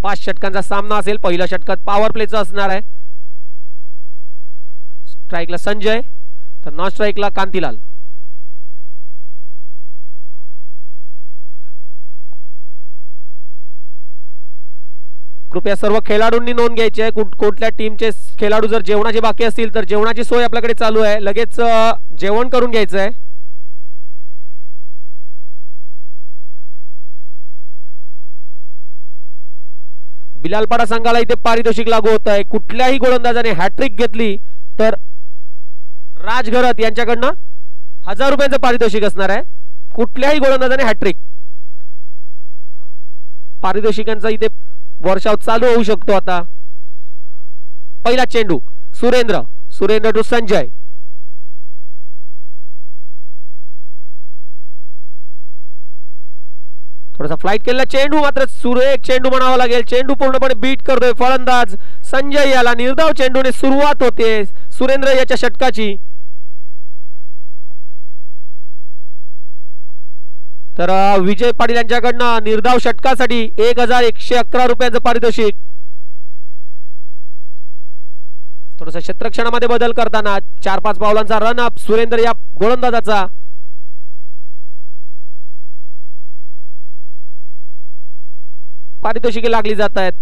5 षटकांचा सामना असेल. पहिल्या षटकात पॉवर प्लेचा असणार आहे. स्ट्राईकला संजय तर नॉन स्ट्राईकला कांतीलाल. कृपया सर्व खेळाडूंनी नोंद घ्यायची आहे. कुठल्या टीमचे खेळाडू जर जेवणाचे बाकी असतील तर जेवणाची सोय आपल्याकडे चालू आहे. लगेच जेवण करून घ्यायचं आहे. बिलालपाडा संघाला इथे पारितोषिक लागू होत आहे. कुठल्याही गोलंदाजाने हॅट्रिक घेतली तर राज घरत यांच्याकडनं 1000 रुपयांचं पारितोषिक असणार आहे. कुठल्याही गोलंदाजाने हॅट्रिक. पारितोषिकांचा इथे वर्षाव चालू होऊ शकतो. आता पहिला चेंडू सुरेंद्र टू संजय. थोडासा फ्लाइट केलेला चेंडू मात्र सुरेख चेंडू म्हणावा लागेल. चेंडू पूर्णपणे बीट करतोय फलंदाज संजय. याला निर्धाव चेंडूने सुरुवात होते सुरेंद्र याच्या षटकाची. तर विजय पाटील यांच्याकडनं निर्धाव षटकासाठी 1111 रुपयांचं पारितोषिक. थोडस क्षेत्रक्षणामध्ये बदल करताना 4-5 पावलांचा रन अप सुरेंद्र या गोलंदाजाचा. पारितोषिके लागली जात आहेत.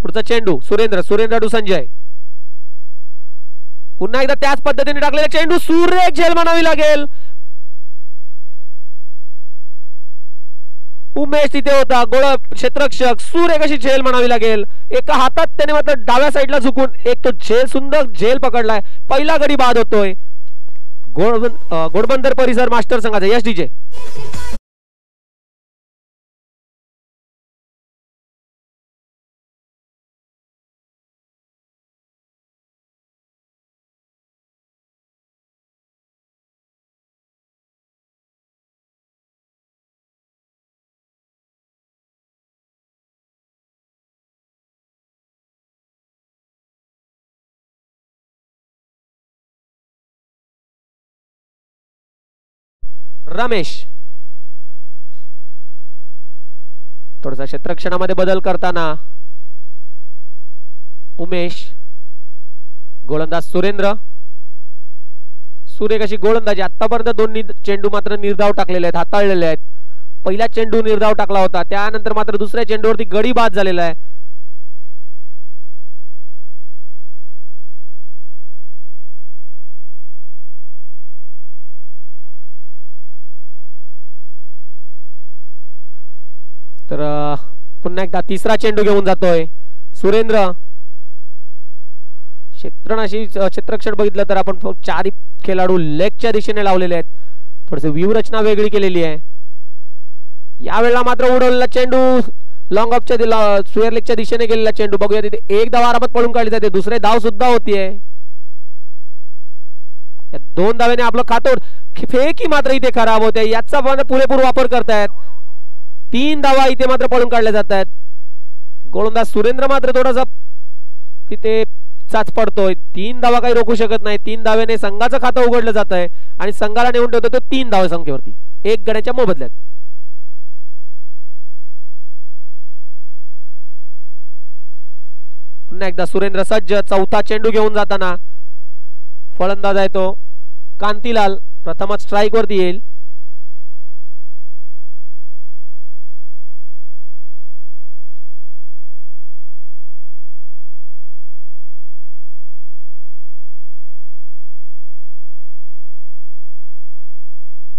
पुढचा चेंडू सुरेंद्र टू संजय. पुन्हा एकदा त्याच पद्धतीने टाकलेला चेंडू सुरेख झेल म्हणावी लागेल. उमेश तिथे होता गोळ क्षेत्ररक्षक. सुरेख अशी झेल म्हणावी लागेल. एका हातात त्याने मात्र डाव्या साईडला झुकून एक तो झेल सुंदर झेल पकडलाय. पहिला गडी बाद होतोय घोडबंदर परिसर मास्टर संघाचा. यश डीजे. रमेश थोडासा क्षेत्रक्षणामध्ये बदल करताना उमेश. गोलंदाज सुरेख अशी गोलंदाजी. आतापर्यंत दोन्ही चेंडू मात्र निर्धाव टाकलेले आहेत, हाताळलेले आहेत. पहिला चेंडू निर्धाव टाकला होता, त्यानंतर मात्र दुसऱ्या चेंडूवरती गडी बाद झालेला आहे. तर पुन्हा एकदा तिसरा चेंडू घेऊन जातोय सुरेंद्र. क्षेत्ररक्षण बघितलं तर आपण फक्त 4 खेळाडू लेगच्या दिशेने लावलेले आहेत. थोडीशी व्यूहरचना वेगळी केलेली आहे. यावेळेला मात्र उडवलेला चेंडू लॉंग ऑफच्या स्क्वेअर लेगच्या दिशेने गेलेला चेंडू. बघूया तिथे एक धाव आरामात पळून काढली जाते, दुसरे धाव सुद्धा होतीये. 2 धावेने आपलं खातं फेकी मात्र इथे खराब होते. याचा पुरेपूर वापर करतायत. 3 धावा इथे मात्र पळून काढल्या जात आहेत. गोलंदाज सुरेंद्र मात्र थोडासा तिथे चाच पडतोय. 3 धावा काही रोखू शकत नाही. 3 धावेने संघाचं खातं उघडलं जात आहे आणि संघाला नेऊन ठेवतो तो 3 धाव संख्येवरती 1 गड्याच्या मोबदल्यात. पुन्हा एकदा सुरेंद्र सज्ज. चौथा चेंडू घेऊन जाताना फलंदाज आहे तो कांतीलाल. प्रथमच स्ट्राइक वरती येईल.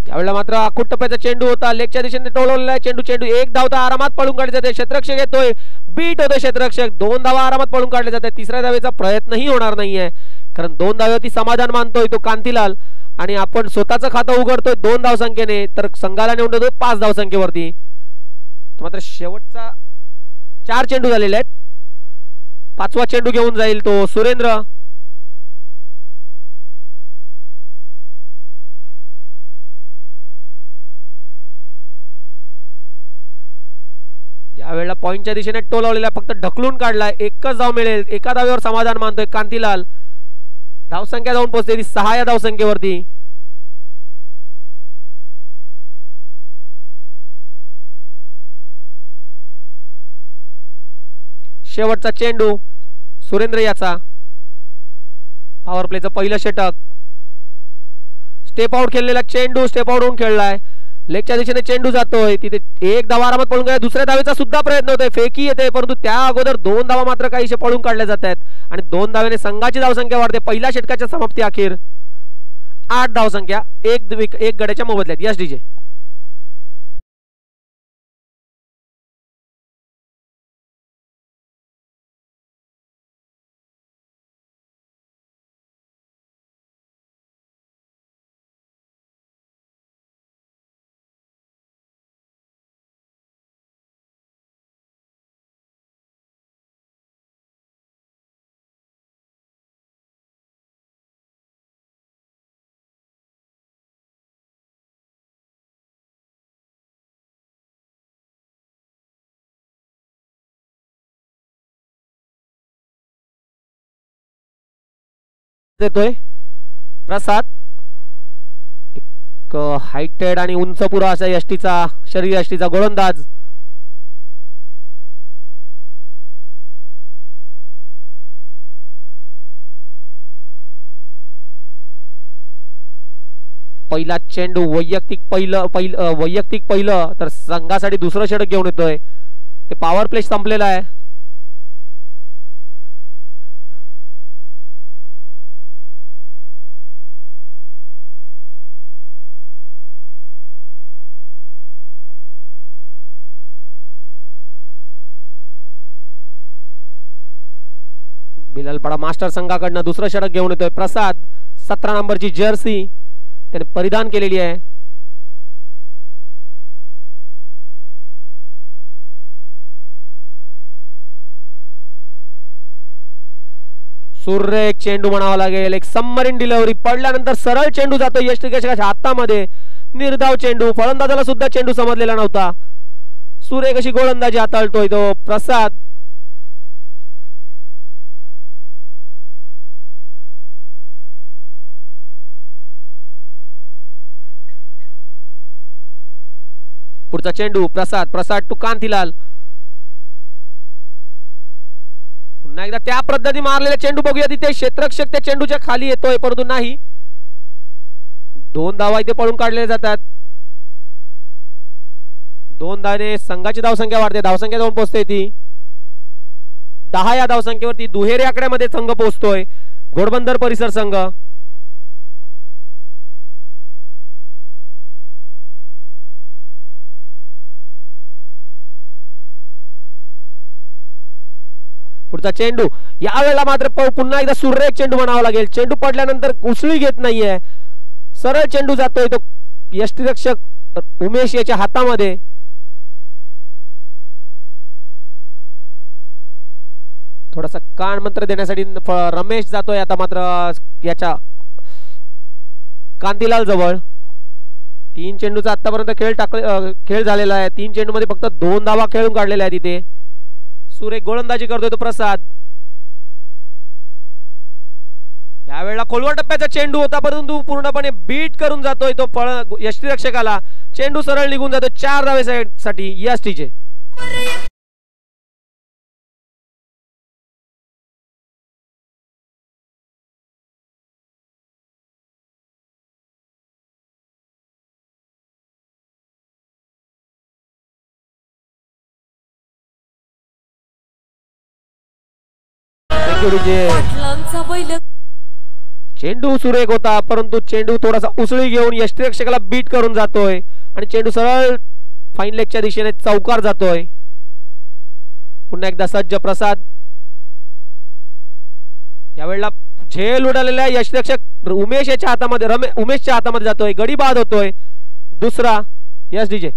यावेळेला मात्र आखूट टप्प्याचा चेंडू होता, लेगच्या दिशेने टोलवलेला आहे चेंडू. 1 धाव तर आरामात पळून काढले जाते. क्षेत्ररक्षक येतोय, बीट होतोय क्षेत्ररक्षक. 2 धावा आरामात पळून काढले जाते. तिसऱ्या धावेचा प्रयत्नही होणार नाहीये, कारण 2 धावेवरती समाधान मानतोय तो कांतीलाल आणि आपण स्वतःचं खातं उघडतोय 2 धाव संख्येने, तर संघाला नेऊन देतोय 5 धाव संख्येवरती. मात्र शेवटचा 4 चेंडू झालेले आहेत. 5वा चेंडू घेऊन जाईल तो सुरेंद्र. यावेळेला पॉइंटच्या दिशेने टोलवलेला, फक्त ढकलून काढलाय. 1च धाव मिळेल. एका धावेवर समाधान मानतोय कांतीलाल. धावसंख्या जाऊन पोहोचते 6 या धावसंख्येवरती. शेवटचा चेंडू सुरेंद्र याचा. पॉवर प्लेचं पहिलं षटक. स्टेप आउट खेळलेला चेंडू स्टेप आउट होऊन खेळलाय. लेगच्या दिशेने चेंडू जातोय. तिथे एक धावा आरामात पळून गेला. दुसऱ्या धावेचा सुद्धा प्रयत्न होतोय. फेकी येते परंतु त्या अगोदर 2 धावा मात्र काहीशे पळून काढल्या जात आहेत आणि 2 धावेने संघाची धावसंख्या वाढते. पहिल्या षटकाच्या समाप्ती अखेर 8 धावसंख्या एक गड्याच्या मोबदल्यात. Yes DJ. देतोय प्रसाद. एक हायटेड आणि उंच पुरा असा यष्टीचा शरीर यष्टीचा गोलंदाज. पहिला चेंडू वैयक्तिक पहिलं तर संघासाठी दुसरं षटक घेऊन येतोय. ते पॉवर प्ले संपलेला आहे. बिलालपाडा मास्टर संघाकडनं दुसरं षटक घेऊन येतोय प्रसाद. 17 नंबरची जर्सी त्याने परिधान केलेली आहे. सुरेख चेंडू म्हणावा लागेल. एक सबमरीन डिलिव्हरी पडल्यानंतर सरळ चेंडू जातो यष्टिकेशच्या हातामध्ये. निर्धाव चेंडू. फलंदाजाला सुद्धा चेंडू समजलेला नव्हता. सुरेख अशी गोलंदाजी हाताळतोय तो प्रसाद. पुढचा चेंडू प्रसाद टू कांतीलाल. पुन्हा एकदा त्या पद्धती मारलेला चेंडू बघूया. तिथे क्षेत्ररक्षक त्या चेंडूच्या खाली येतोय परंतु नाही. 2 धावा इथे पळून काढलेल्या जातात. 2 धावाने संघाची धावसंख्या वाढते. धावसंख्या जाऊन पोहोचते ती 10. या धावसंख्येवरती दुहेरी आकड्यामध्ये संघ पोहोचतोय घोडबंदर परिसर संघ. पुढचा चेंडू यावेळेला मात्र पुन्हा एकदा सुरेख चेंडू म्हणावा लागेल. चेंडू पडल्यानंतर उसळी घेत नाहीये. सरळ चेंडू जातोय तो यष्टिरक्षक उमेश याच्या हातामध्ये. थोडासा कान मंत्र देण्यासाठी रमेश जातोय आता मात्र याच्या कांतीलाल जवळ. 3 चेंडूचा आतापर्यंत खेळ झालेला आहे. 3 चेंडू मध्ये फक्त 2 धावा खेळून काढलेल्या आहेत तिथे. सुरेख गोलंदाजी करतोय तो प्रसाद. यावेळेला खोलवर टप्प्याचा चेंडू होता परंतु पूर्णपणे बीट करून जातोय तो यष्टिरक्षकाला. चेंडू सरळ निघून जातो 4 धावेसाठी यस टीजे. चेंडू सुरेख होता परंतु चेंडू थोडासा उसळी घेऊन यष्टिरक्षकाला बीट करून जातोय आणि चेंडू सरळ फाईन लेगच्या दिशेने चौकार जातोय. पुन्हा एकदा सज्ज प्रसाद. यावेळेला झेल उडालेला यष्टिरक्षक उमेशच्या हातामध्ये जातोय. गडी बाद होतोय. दुसरा यस डीजे.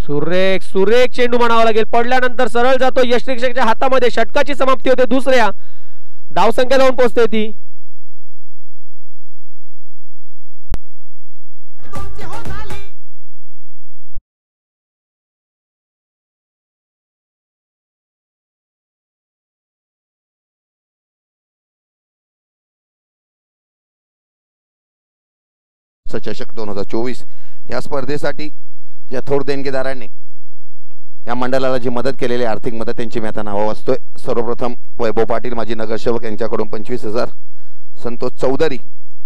सुरेख सुरेख चेंडू म्हणावा लागेल, पडल्यानंतर सरळ जातो यष्टिरक्षकाच्या हातामध्ये, षटकाची समाप्ती होते, दुसऱ्या धावसंख्या जाऊन पोहोचते ती. चषक 2024 या स्पर्धेसाठी या थोर देणगीदारांनी या मंडळाला जी मदत केलेली आर्थिक मदत त्यांची मी आता नाव वाचतोय. सर्वप्रथम वैभव पाटील माजी नगरसेवक यांच्याकडून 25,000, संतोष चौधरी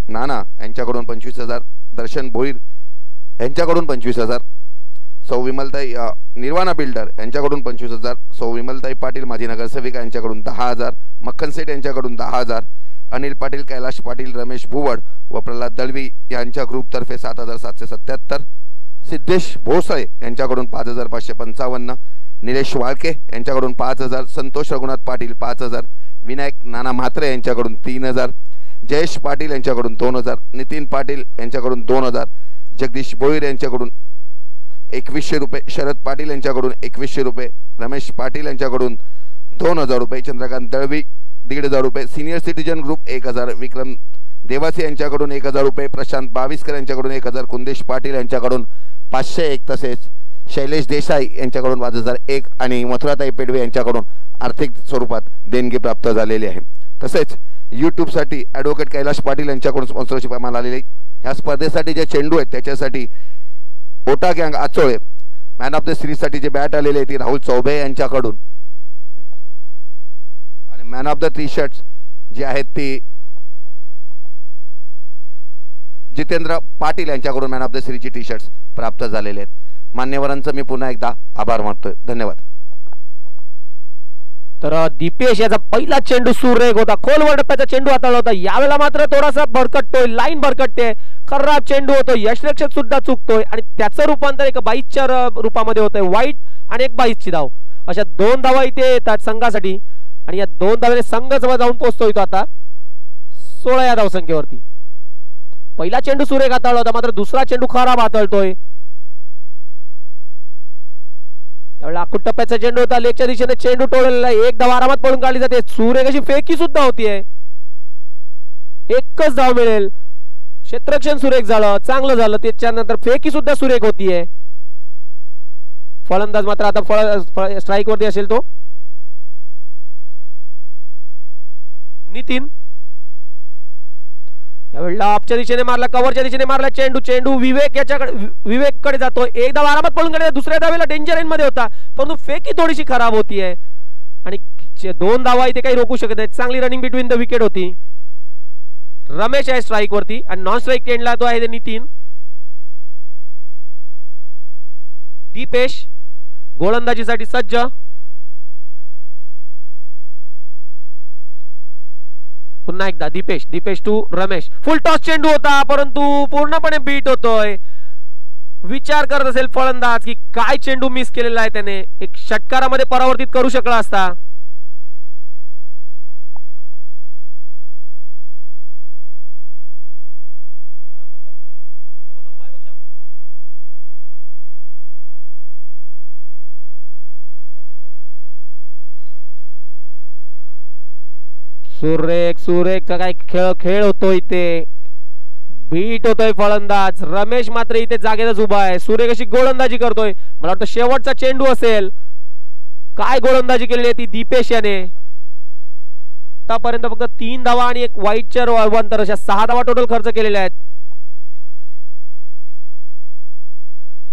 नाना यांच्याकडून 25,000, दर्शन भोईर यांच्याकडून 25,000, सौ विमलताई निर्वाणा बिल्डर यांच्याकडून 25,000, सौ विमलताई पाटील माजी नगरसेविका यांच्याकडून 10,000, मक्खन सेठ यांच्याकडून 10,000, अनिल पाटील, कैलाश पाटील, रमेश भुवड व प्रल्हाद दळवी यांच्या ग्रुपतर्फे 7,777, सिद्धेश भोसळे यांच्याकडून 5,555, निलेश वाळके यांच्याकडून 5,000, संतोष रघुनाथ पाटील 5,000, विनायक नाना म्हात्रे यांच्याकडून 3,000, जयेश पाटील यांच्याकडून 2,000, नितीन पाटील यांच्याकडून 2,000, जगदीश भोईर यांच्याकडून 2,100 रुपये, शरद पाटील यांच्याकडून 2,100 रुपये, रमेश पाटील यांच्याकडून 2,000 रुपये, चंद्रकांत दळवी 1,500 रुपये, सिनियर सिटीजन ग्रुप 1,000, विक्रम देवासी यांच्याकडून 1,000 रुपये, प्रशांत बाविस्कर यांच्याकडून 1,000, कुंदेश पाटील यांच्याकडून 501, तसेच शैलेश देसाई यांच्याकडून 5,001 आणि मथुराताई पेडवे यांच्याकडून आर्थिक स्वरूपात देणगी प्राप्त झालेली आहे. तसेच यूट्यूबसाठी ॲडव्होकेट कैलाश पाटील यांच्याकडून स्पॉन्सरशिप आम्हाला आलेली. ह्या स्पर्धेसाठी जे चेंडू आहेत त्याच्यासाठी ओटा गँग आचोळे, मॅन ऑफ द सिरीजसाठी जे बॅट आलेले आहे ती राहुल चौबे यांच्याकडून, आणि man of the T shirts जी आहेत ती जितेंद्र पाटील यांच्याकडून मॅन ऑफ द सिरीजची टी शर्ट्स प्राप्त झालेले आहेत. मान्यवरांचं मी पुन्हा एकदा आभार मानतोय. धन्यवाद. तर दीपेश याचा पहिला चेंडू सुरेख होता, खोलवर टप्प्याचा चेंडू हाताळला होता. यावेळेला मात्र थोडासा भरकटतोय, लाईन भरकटते, खराब चेंडू होतो, यष्टिरक्षक सुद्धा चुकतोय आणि त्याचं रूपांतर एक 22च्या रूपामध्ये होतंय. वाईट आणि एक 22ची धाव, अशा 2 धावा इथे येतात संघासाठी आणि या 2 धावाने संघ जवळ जाऊन पोहोचतोय तो आता 16 या धावसंख्येवरती. पहिला चेंडू सुरेख हाताळला होता, मात्र दुसरा चेंडू खराब हाताळतोय. त्यावेळेला आखूड टप्प्याचा चेंडू होता, लेगच्या दिशेने चेंडू टोळलेला, एक धाव आरामात पळून काढली जाते. सुरेख अशी फेकी सुद्धा होतीये, एकच धाव मिळेल. क्षेत्ररक्षण सुरेख झालं, चांगलं झालं, त्याच्यानंतर फेकी सुद्धा सुरेख होतीये. फलंदाज मात्र आता स्ट्राईक वरती असेल तो नितीन. यावेळेला ऑफच्या दिशेने मारला, कव्हरच्या दिशेने मारला चेंडू, चेंडू विवेककडे जातो. एकदा आरामात पळून गेला, दुसऱ्या धावेला डेंजर एंड मध्ये होता, परंतु फेकी थोडीशी खराब होतीये आणि 2 धावा इथे काही रोखू शकत नाही. चांगली रनिंग बिटवीन द विकेट होती. रमेश आहे स्ट्राईक वरती आणि नॉन स्ट्राईक एंडला तो आहे नितीन. दीपेश गोलंदाजीसाठी सज्ज. पुन्हा एकदा Deepesh to Ramesh. Full toss चेंडू होता, परंतु पूर्णपणे बीट होतोय. विचार करत असेल फलंदाज की काय चेंडू मिस केलेला आहे त्याने, एक षटकारामध्ये परावर्तित करू शकला असता. सुरेख काय खेळ होतोय इथे, बीट होतोय फलंदाज. रमेश मात्र इथे जागेतच उभा आहे. सुरेख अशी गोलंदाजी करतोय, मला वाटतं शेवटचा चेंडू असेल. काय गोलंदाजी केलेली आहे ती दीपेश याने. आतापर्यंत फक्त 3 धावा आणि एक वाईटच्या रूपांतर, अशा 6 धावा टोटल खर्च केलेल्या आहेत.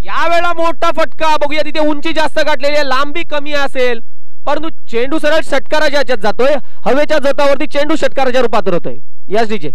यावेळेला मोठा फटका बघूया, तिथे उंची जास्त गाठलेली आहे, लांबी कमी असेल, परंतु चेंडू सरळ षटकाराच्या ह्याच्यात जातोय. हवेच्या जोतावरती चेंडू षटकाराच्या रूपात होतोय. Yes DJ.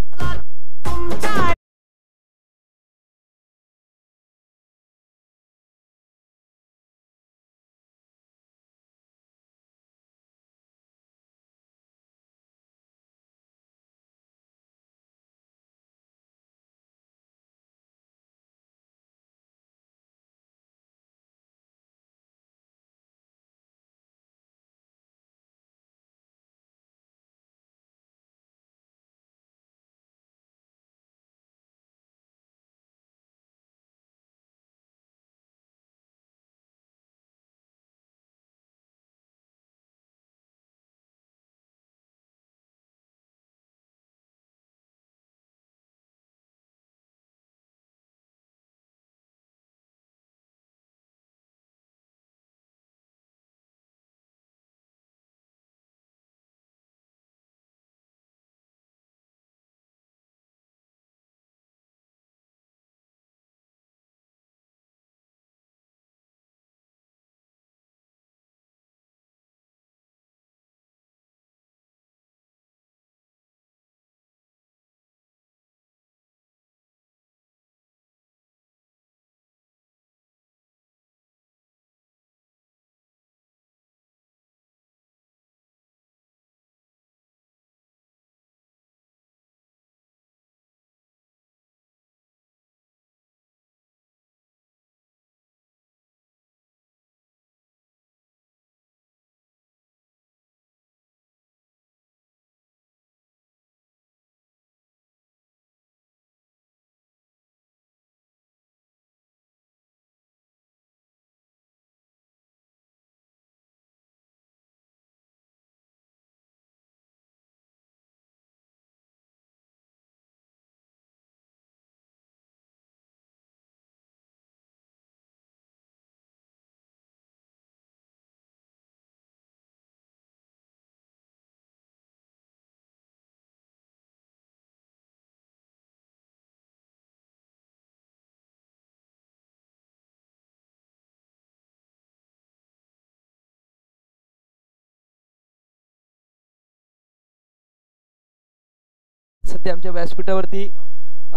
सध्या आमच्या व्यासपीठावरती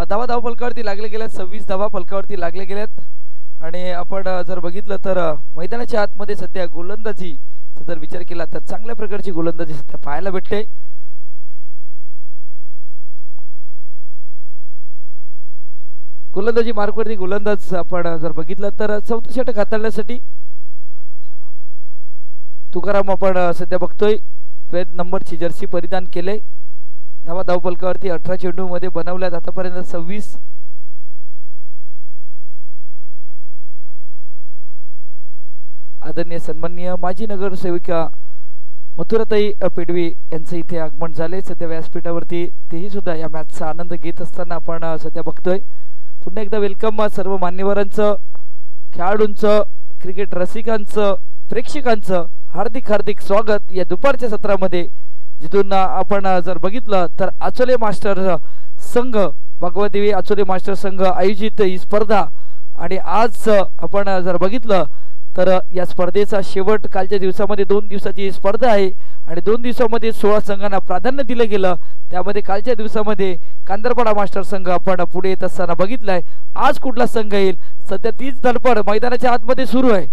धावा फलकावरती लागले गेल्यात 26 धावा फलकावरती लागले गेल्यात आणि आपण जर बघितलं तर मैदानाच्या आतमध्ये सध्या गोलंदाजी जर विचार केला तर चांगल्या प्रकारची गोलंदाजी सध्या पाहायला भेटते। गोलंदाजी मार्कवरती गोलंदाज आपण जर बघितलं तर चौथं षटक हाताळण्यासाठी तुकाराम आपण सध्या बघतोय 12 नंबरची जर्सी परिधान केले। धावा फलकावरती 18 चेंडू मध्ये बनवल्यात आतापर्यंत 26। आदरणीय सन्माननीय माजी नगरसेविका मथुराताई पेडवी यांचं इथे आगमन झाले सध्या व्यासपीठावरती। तेही सुद्धा या मॅचचा आनंद घेत असताना आपण सध्या बघतोय। पुन्हा एकदा वेलकम सर्व मान्यवरांचं, खेळाडूंचं, क्रिकेट रसिकांचं, प्रेक्षकांचं हार्दिक हार्दिक स्वागत या दुपारच्या सत्रामध्ये, जिथून आपण जर बघितलं तर आचोले मास्टर संघ, भगवदेवी आचोले मास्टर संघ आयोजित ही स्पर्धा आणि आज आपण जर बघितलं तर या स्पर्धेचा शेवट कालच्या दिवसामध्ये 2 दिवसाची स्पर्धा आहे आणि 2 दिवसामध्ये 16 संघांना प्राधान्य दिलं गेलं। त्यामध्ये कालच्या दिवसामध्ये कांदरपाडा मास्टर संघ आपण पुढे येत असताना बघितलाय। आज कुठला संघ येईल सध्या तीच धडपड मैदानाच्या आतमध्ये सुरू आहे।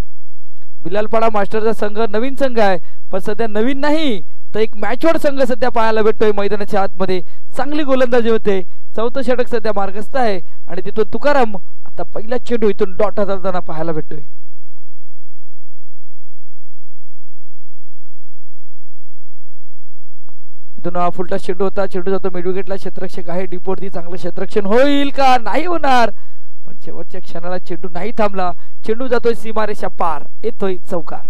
बिलालपाडा मास्टरचा संघ नवीन संघ आहे, पण सध्या नवीन नाही तर एक मॅचवर संघ सध्या पाहायला भेटतोय मैदानाच्या आतमध्ये। चांगली गोलंदाजी होते, चौथं षटक सध्या मार्गस्थ आहे आणि तिथून तुकाराम आता पहिला चेंडू इथून डॉट हाताळताना पाहायला भेटतोय। इथून फुलटा चेंडू होता, चेंडू जातो मिड विकेटला, क्षेत्ररक्षक आहे डीपवरती, चांगलं क्षेत्ररक्षण होईल का नाही होणार, पण शेवटच्या क्षणाला चेंडू नाही थांबला, चेंडू जातोय सीमारेषा पार, येतोय चौकार।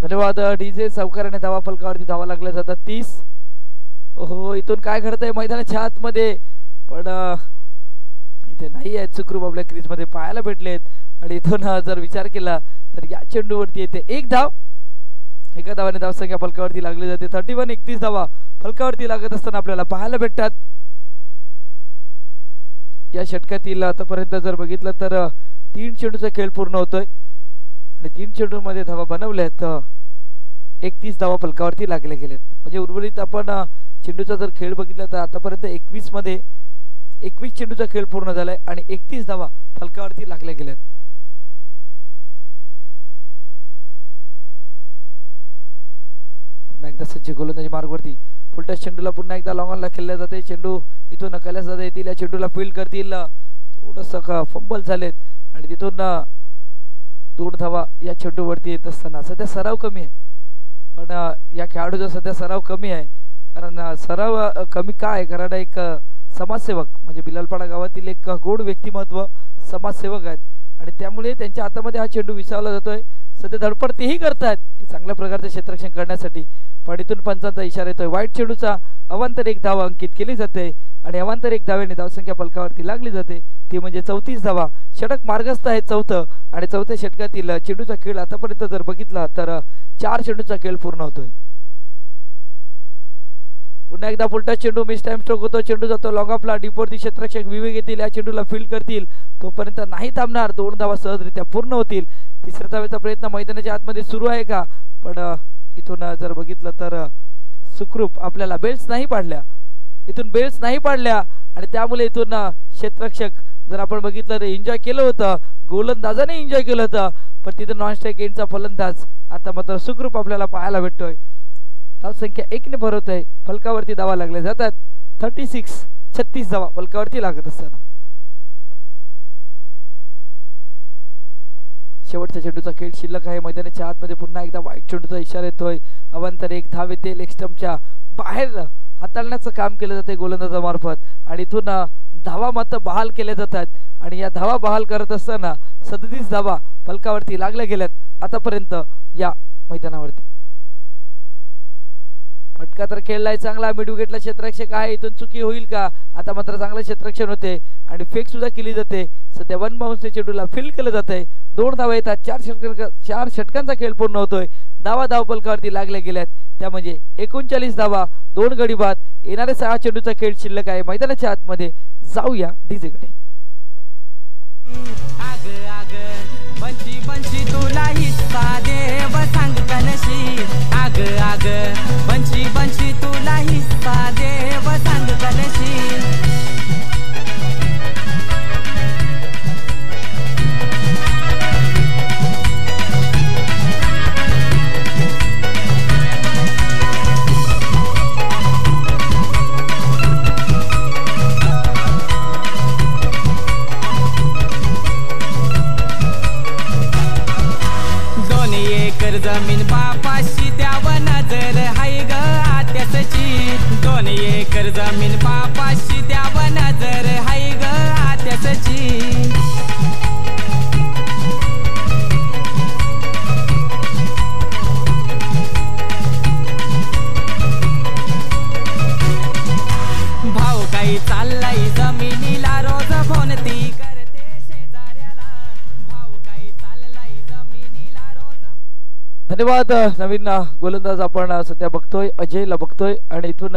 धन्यवाद डीजे सावकाराने धावा फलकावरती धावा लागल्या जातात 30। हो इथून काय घडतंय मैदानाच्या आतमध्ये, पण इथे नाही आहेत सुखरूप आपल्या क्रीज मध्ये पाहायला भेटलेत आणि इथून जर विचार केला तर या चेंडूवरती येते 1 धाव। एका धावाने धावसंख्या फलकावरती लागली जाते 31-31 धावा फलकावरती लागत असताना आपल्याला पाहायला भेटतात। या षटकातील आतापर्यंत जर बघितलं तर 3 चेंडूचा खेळ पूर्ण होतोय आणि 3 चेंडूंमध्ये धावा बनवल्यात 31 धावा फलकावरती लागले गेलेत। म्हणजे उर्वरित आपण चेंडूचा जर खेळ बघितला तर आतापर्यंत 21 मध्ये 21 चेंडूचा खेळ पूर्ण झालाय आणि 31 धावा फलकावरती लागले गेलेत। पुन्हा एकदा सज्ज गोलंदाजी मार्गवरती फुलटच चेंडूला पुन्हा एकदा लॉंगॉनला खेळला जाते, चेंडू इथून नकल्यास जाता येतील, या चेंडूला फील्ड करतील, थोडंसं फंबल झालेत आणि तिथून 2 धावा या चेंडूवरती येत असताना सध्या सराव कमी आहे, पण या खेळाडूचा सध्या सराव कमी आहे, कारण सराव कमी काय, कारण एक समाजसेवक म्हणजे बिलालपाडा गावातील एक गोड व्यक्तिमत्व समाजसेवक आहेत आणि त्यामुळे त्यांच्या हातामध्ये हा चेंडू विसावला जातोय। सध्या धडपड तेही करतात की चांगल्या प्रकारचे क्षेत्ररक्षण करण्यासाठी, पण इथून पंचांचा इशारा येतोय वाईट चेंडूचा अवांतर 1 धावा अंकित केली जाते आणि अवांतर 1 धावेने धावसंख्या फलकावरती लागली जाते, ती म्हणजे 34 धावा। षटक मार्गस्थ आहे चौथं आणि चौथ्या षटकातील चेंडूचा खेळ आतापर्यंत जर बघितला तर 4 चेंडूचा खेळ पूर्ण होतोय। पुन्हा एकदा फुलटा चेंडू मिस टाइम स्ट्रोक होतो, चेंडू जातो लॉंग ऑफला, डीपवरती क्षेत्ररक्षक विवेक येतील, या चेंडूला फील्ड करतील, तोपर्यंत नाही थांबणार, 2 धावा सहजरित्या पूर्ण होतील। तिसऱ्या धावेचा प्रयत्न मैदानाच्या आतमध्ये सुरू आहे का, पण इथून जर बघितलं तर सुखरूप आपल्याला बेल्स नाही पाडल्या, इथून बेल्स नाही पाडल्या आणि त्यामुळे इथून क्षेत्ररक्षक जर आपण बघितलं तर एन्जॉय केलं होतं, गोलंदाजाने एन्जॉय केलं होतं, पण तिथून नॉन स्ट्राईक एंडचा फलंदाज आता मात्र सुखरूप आपल्याला पाहायला भेटतोय। धावसंख्या 1 ने भरवत आहे, फलकावरती धावा लागल्या जातात 36 धावा फलकावरती लागत असताना शेवटच्या चेंडूचा खेळ शिल्लक आहे मैदानाच्या आतमध्ये। पुन्हा एकदा वाईट चेंडूचा इशारा येतोय, अवांतर 1 धाव येते, लेग स्टंपच्या बाहेर हाताळण्याचं काम केलं जाते गोलंदाजामार्फत आणि इथून धावा मात्र बहाल केल्या जातात आणि या धावा बहाल करत असताना 37 धावा फलकावरती लागल्या गेल्यात आतापर्यंत या मैदानावरती। पण फटका तर खेळलाय चांगला, मिड विकेटला क्षेत्ररक्षक आहे, इथून चुकी होईल का? आता मात्र चांगलं क्षेत्ररक्षण होते आणि फेक सुद्धा केली जाते. सध्या 1 बाउन्सने चेंडूला फील्ड केलं जातंय. 2 धावा येतात. 4 षटकांचा खेळ पूर्ण होतोय. धाव फलकावरती लागल्या गेल्यात, त्या म्हणजे 39 धावा, 2 गडी बाद. येणारे 6 चेंडूचा खेळ शिल्लक आहे. मैदानाच्या आतमध्ये जाऊया डीजे कडे. आग आग बंशी बंशी तुला हिस्सा देव सांगता नशी. आग आग बंशी बंशी तुला हिस्सा देव सांगता नशी. जमीन बापाशी द्याव नजर हाय ग आत्यासची. 2 एकर जमीन बापाशी द्याव नजर हाय ग आत्यासची. भाऊ काही चाललाय जमिनीला रोज फोनती करते शेजाऱ्याला. भाऊ काही चाललाय जमिनीला रोज. धन्यवाद. नवीन गोलंदाज आपण सध्या बघतोय, अजयला बघतोय आणि इथून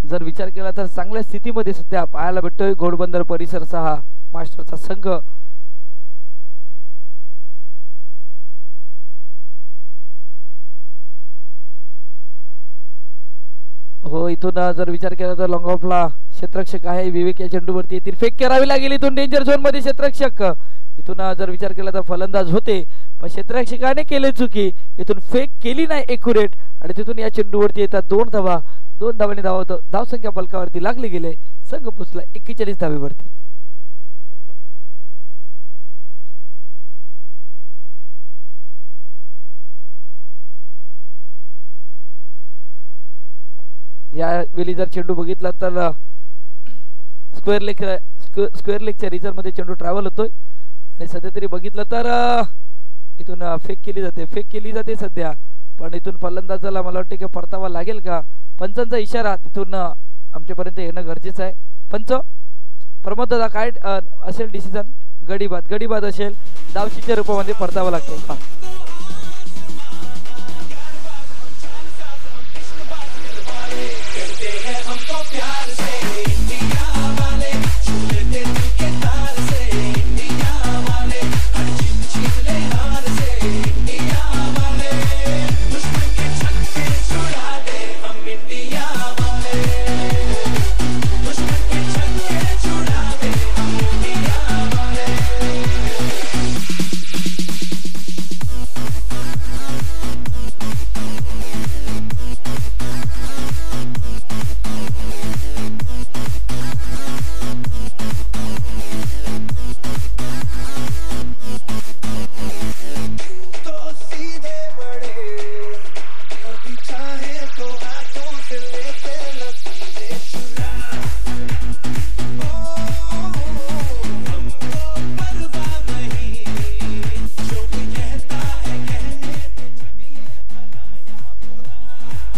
जर विचार केला तर चांगल्या स्थितीमध्ये सध्या पाहायला भेटतोय घोडबंदर परिसरचा हा मास्टरचा संघ. हो, इथून जर विचार केला तर लॉंग ऑफला क्षेत्ररक्षक आहे विवेक. या चेंडूवरती येतील, फेक करावी लागेल इथून डेंजर झोन मध्ये क्षेत्ररक्षक. इथून जर विचार केला तर फलंदाज होते, पण क्षेत्ररक्षकाने केले चुकी. इथून फेक केली नाही एक्युरेट आणि तिथून या चेंडूवरती येतात 2 धावा. 2 धावांनी धावसंख्या फलकावरती लागले गेले. संघ पोचला 41 धावेवरती. यावेळी जर चेंडू बघितला तर स्क्वेअर लेगच्या रिझर्व मध्ये चेंडू ट्रॅव्हल होतोय आणि सध्या तरी बघितलं तर इथून फेक केली जाते सध्या. पण इथून फलंदाजाला मला वाटतं की परतावा लागेल का? पंचांचा इशारा तिथून आमच्यापर्यंत येणं गरजेचं आहे. पंच प्रमोद दादा काय असेल डिसिजन? गडी बाद असेल, धावशीच्या रूपामध्ये परतावा लागतो का?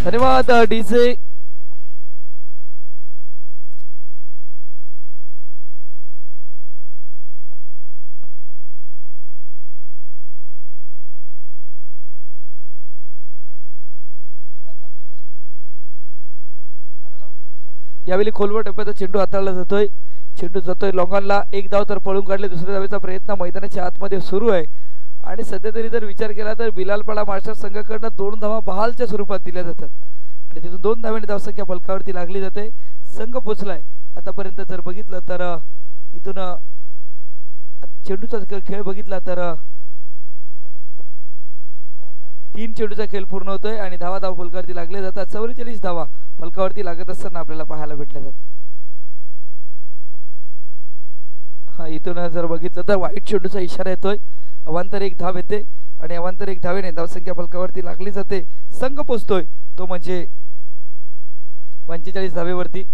धन्यवाद डीजे. यावेळी खोलवर टप्प्याचा चेंडू हाताळला जातोय. चेंडू जातोय लॉंगॉनला. 1 धाव तर पळून काढले. दुसऱ्या धावेचा प्रयत्न मैदानाच्या आतमध्ये सुरू आहे आणि सध्या तरी जर विचार केला तर बिलालपाडा मास्टर संघाकडनं 2 धावा बहालच्या स्वरूपात दिल्या जातात आणि तिथून 2 धावांनी धावसंख्या फलकावरती लागली जाते. संघ पोचलाय आतापर्यंत. जर बघितलं तर इथून चेंडूचा खेळ बघितला तर 3 चेंडूचा खेळ पूर्ण होतोय आणि धावा फलकावरती लागले जातात. 44 धावा फलकावरती लागत असताना आपल्याला पाहायला भेटल्या जातात. हा, इथून जर बघितलं तर वाईट चेंडूचा इशारा येतोय. अवांतर 1 धाव येते आणि अवांतर 1 धावेने धावसंख्या फलकावरती लागली जाते. संघ पोचतोय तो म्हणजे 45 धावेवरती.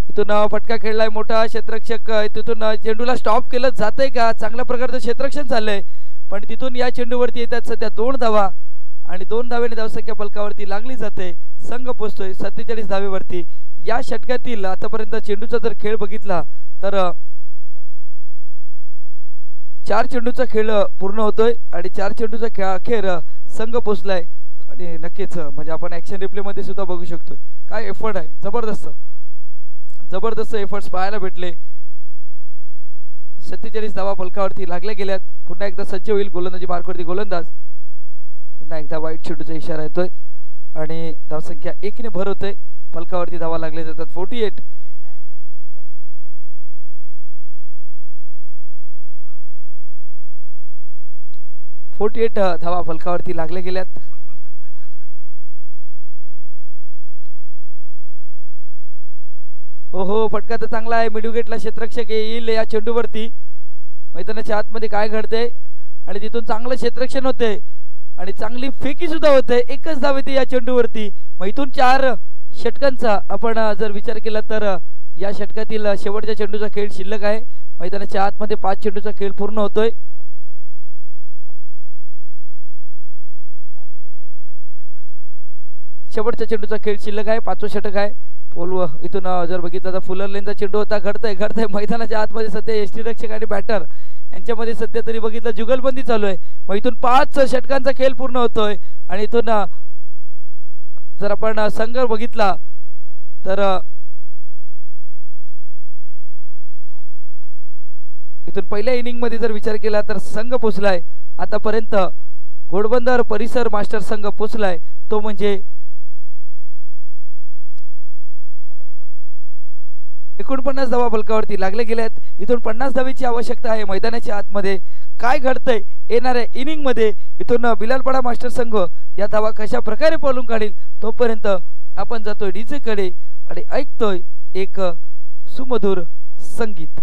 इथून फटका खेळलाय मोठा क्षेत्ररक्षक. तिथून चेंडूला स्टॉप केलं जातंय का? चांगल्या प्रकारचं क्षेत्ररक्षण चाललंय पण तिथून या चेंडूवरती येतात सध्या 2 धावा आणि 2 धावेने धावसंख्या फलकावरती लागली जाते. संघ पोहोचतोय 47 धावेवरती. या षटकातील आतापर्यंत चेंडूचा जर खेळ बघितला तर 4 चेंडूचा खेळ पूर्ण होतोय आणि 4 चेंडूचा अखेर संघ पोचलाय आणि नक्कीच म्हणजे आपण ऍक्शन रिप्ले मध्ये सुद्धा बघू शकतोय काय एफर्ट आहे. जबरदस्त जबरदस्त एफर्ट्स पाहायला भेटले. 47 धावा फलकावरती लागल्या गेल्यात. पुन्हा एकदा सज्ज होईल गोलंदाजी मार्कवरती गोलंदाज. पुन्हा एकदा वाईट चेंडूचा इशारा येतोय आणि धावसंख्या 1 ने भर होते. फलकावरती धावा लागले जातात. 48 धावा फलकावरती लागल्या गेल्यात. ओहो फटका तर चांगला आहे. मिड विकेटला क्षेत्ररक्षक येईल या चेंडूवरती. मैदानाच्या आतमध्ये काय घडते आणि तिथून चांगलं क्षेत्ररक्षण होते आणि चांगली फेकी सुद्धा होते. एकच धाव येते या चेंडूवरती. मग इथून 4 षटकांचा आपण जर विचार केला तर या षटकातील शेवटच्या चेंडूचा खेळ शिल्लक आहे. मैदानाच्या आतमध्ये 5 चेंडूचा खेळ पूर्ण होतोय. शेवटच्या चेंडूचा खेळ शिल्लक आहे. 5वं षटक आहे. पोल इथून जर बघितलं तर फुलर लेनचा चेंडू होता. घडतंय मैदानाच्या आतमध्ये सध्या यष्टीरक्षक आणि बॅटर यांच्यामध्ये सध्या तरी बघितलं जुगलबंदी चालू आहे. मग इथून 5 षटकांचा खेळ पूर्ण होतोय आणि इथून जर आपण संघ बघितला तर इथून पहिल्या इनिंग मध्ये जर विचार केला तर संघ पोचलाय आतापर्यंत. घोडबंदर परिसर मास्टर संघ पोचलाय तो म्हणजे 49 धावा फलकावरती लागले गेल्यात. इथून 50 धावेची आवश्यकता आहे. मैदानाच्या आतमध्ये काय घडतंय येणाऱ्या इनिंग मध्ये इथून बिलालपाडा मास्टर संघ या धावा कशा प्रकारे पळून काढील तोपर्यंत आपण जातोय डीजे कडे आणि ऐकतोय एक सुमधुर संगीत.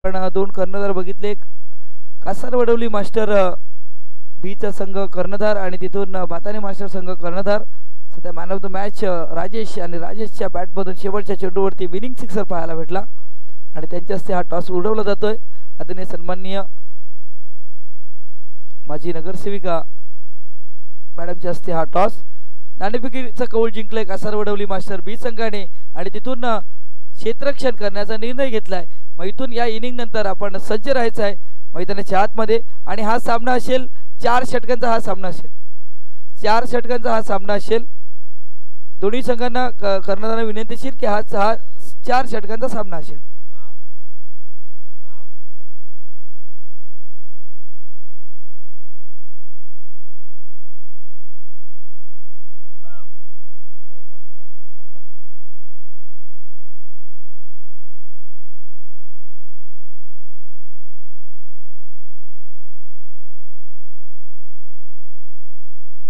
पण दोन कर्णधार बघितले, कासार वडवली मास्टर बीचा संघ कर्णधार आणि तिथून भाताने मास्टर संघ कर्णधार. सध्या man of the match Rajesh आणि राजेशच्या बॅटमधून शेवटच्या चेंडूवरती विनिंग सिक्सर पाहायला भेटला आणि त्यांच्या हस्ते हा टॉस उडवला जातोय. आदरणीय सन्माननीय माजी नगरसेविका मॅडमच्या हस्ते हा टॉस. नाणेफेकीचा कौल जिंकलाय कासार वडवली मास्टर बी संघाने आणि तिथून क्षेत्ररक्षण करण्याचा निर्णय घेतलाय. मग इथून या इनिंग नंतर आपण सज्ज राहायचं आहे मैदानाच्या आतमध्ये आणि हा सामना असेल 4 षटकांचा हा सामना असेल 4 षटकांचा हा सामना असेल. दोन्ही संघांना कर्णधारांना विनंतीशील की हा 4 षटकांचा सामना असेल.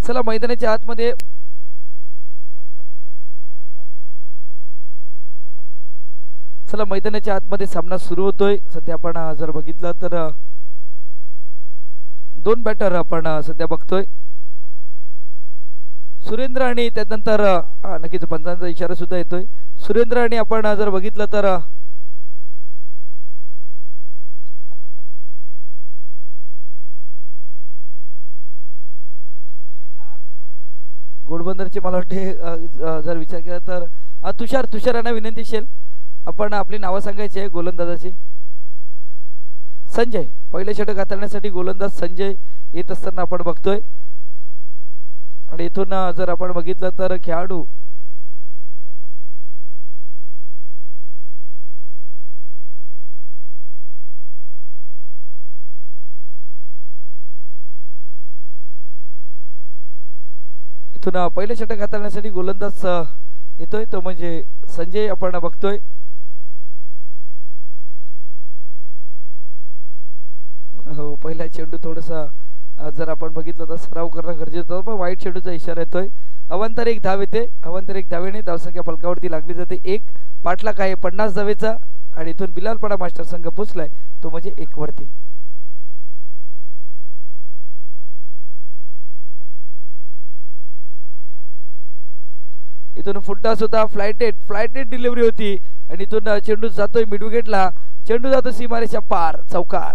चला मैदानाच्या आतमध्ये सामना सुरू होतोय. सध्या आपण जर बघितलं तर 2 बॅटर आपण सध्या बघतोय, सुरेंद्र आणि त्यानंतर नक्कीच पंचांचा इशारा सुद्धा येतोय. सुरेंद्र आणि आपण जर बघितलं तर घोडबंदरचे मला वाटते जर विचार केला तर तुषार यांना विनंतीशील आपण आपली नावं सांगायची आहे. गोलंदाजाची संजय, पहिले षटक हाताळण्यासाठी गोलंदाज संजय येत असताना आपण बघतोय आणि इथून जर आपण बघितलं तर खेळाडू इथून पहिले षटक हाताळण्यासाठी गोलंदाज येतोय तो म्हणजे संजय आपण बघतोय. हो, पहिला चेंडू थोडासा जर आपण बघितलं तर सराव करणं गरजेचं होतं, पण वाईट चेंडूचा इशारा येतोय. अवांतर 1 धाव येते, अवांतर 1 धावेने धावसंख्या फलकावरती लागली जाते. 1 पाठलाग आहे 50 धावेचा आणि इथून बिलालपाडा मास्टर संघ पोचलाय तो म्हणजे 1 वरती. इथून फुटता सुद्धा फ्लाइटेड डिलिव्हरी होती आणि इथून चेंडू जातोय मिड विकेटला, चेंडू जातो सीमारेषा पार, चौकार.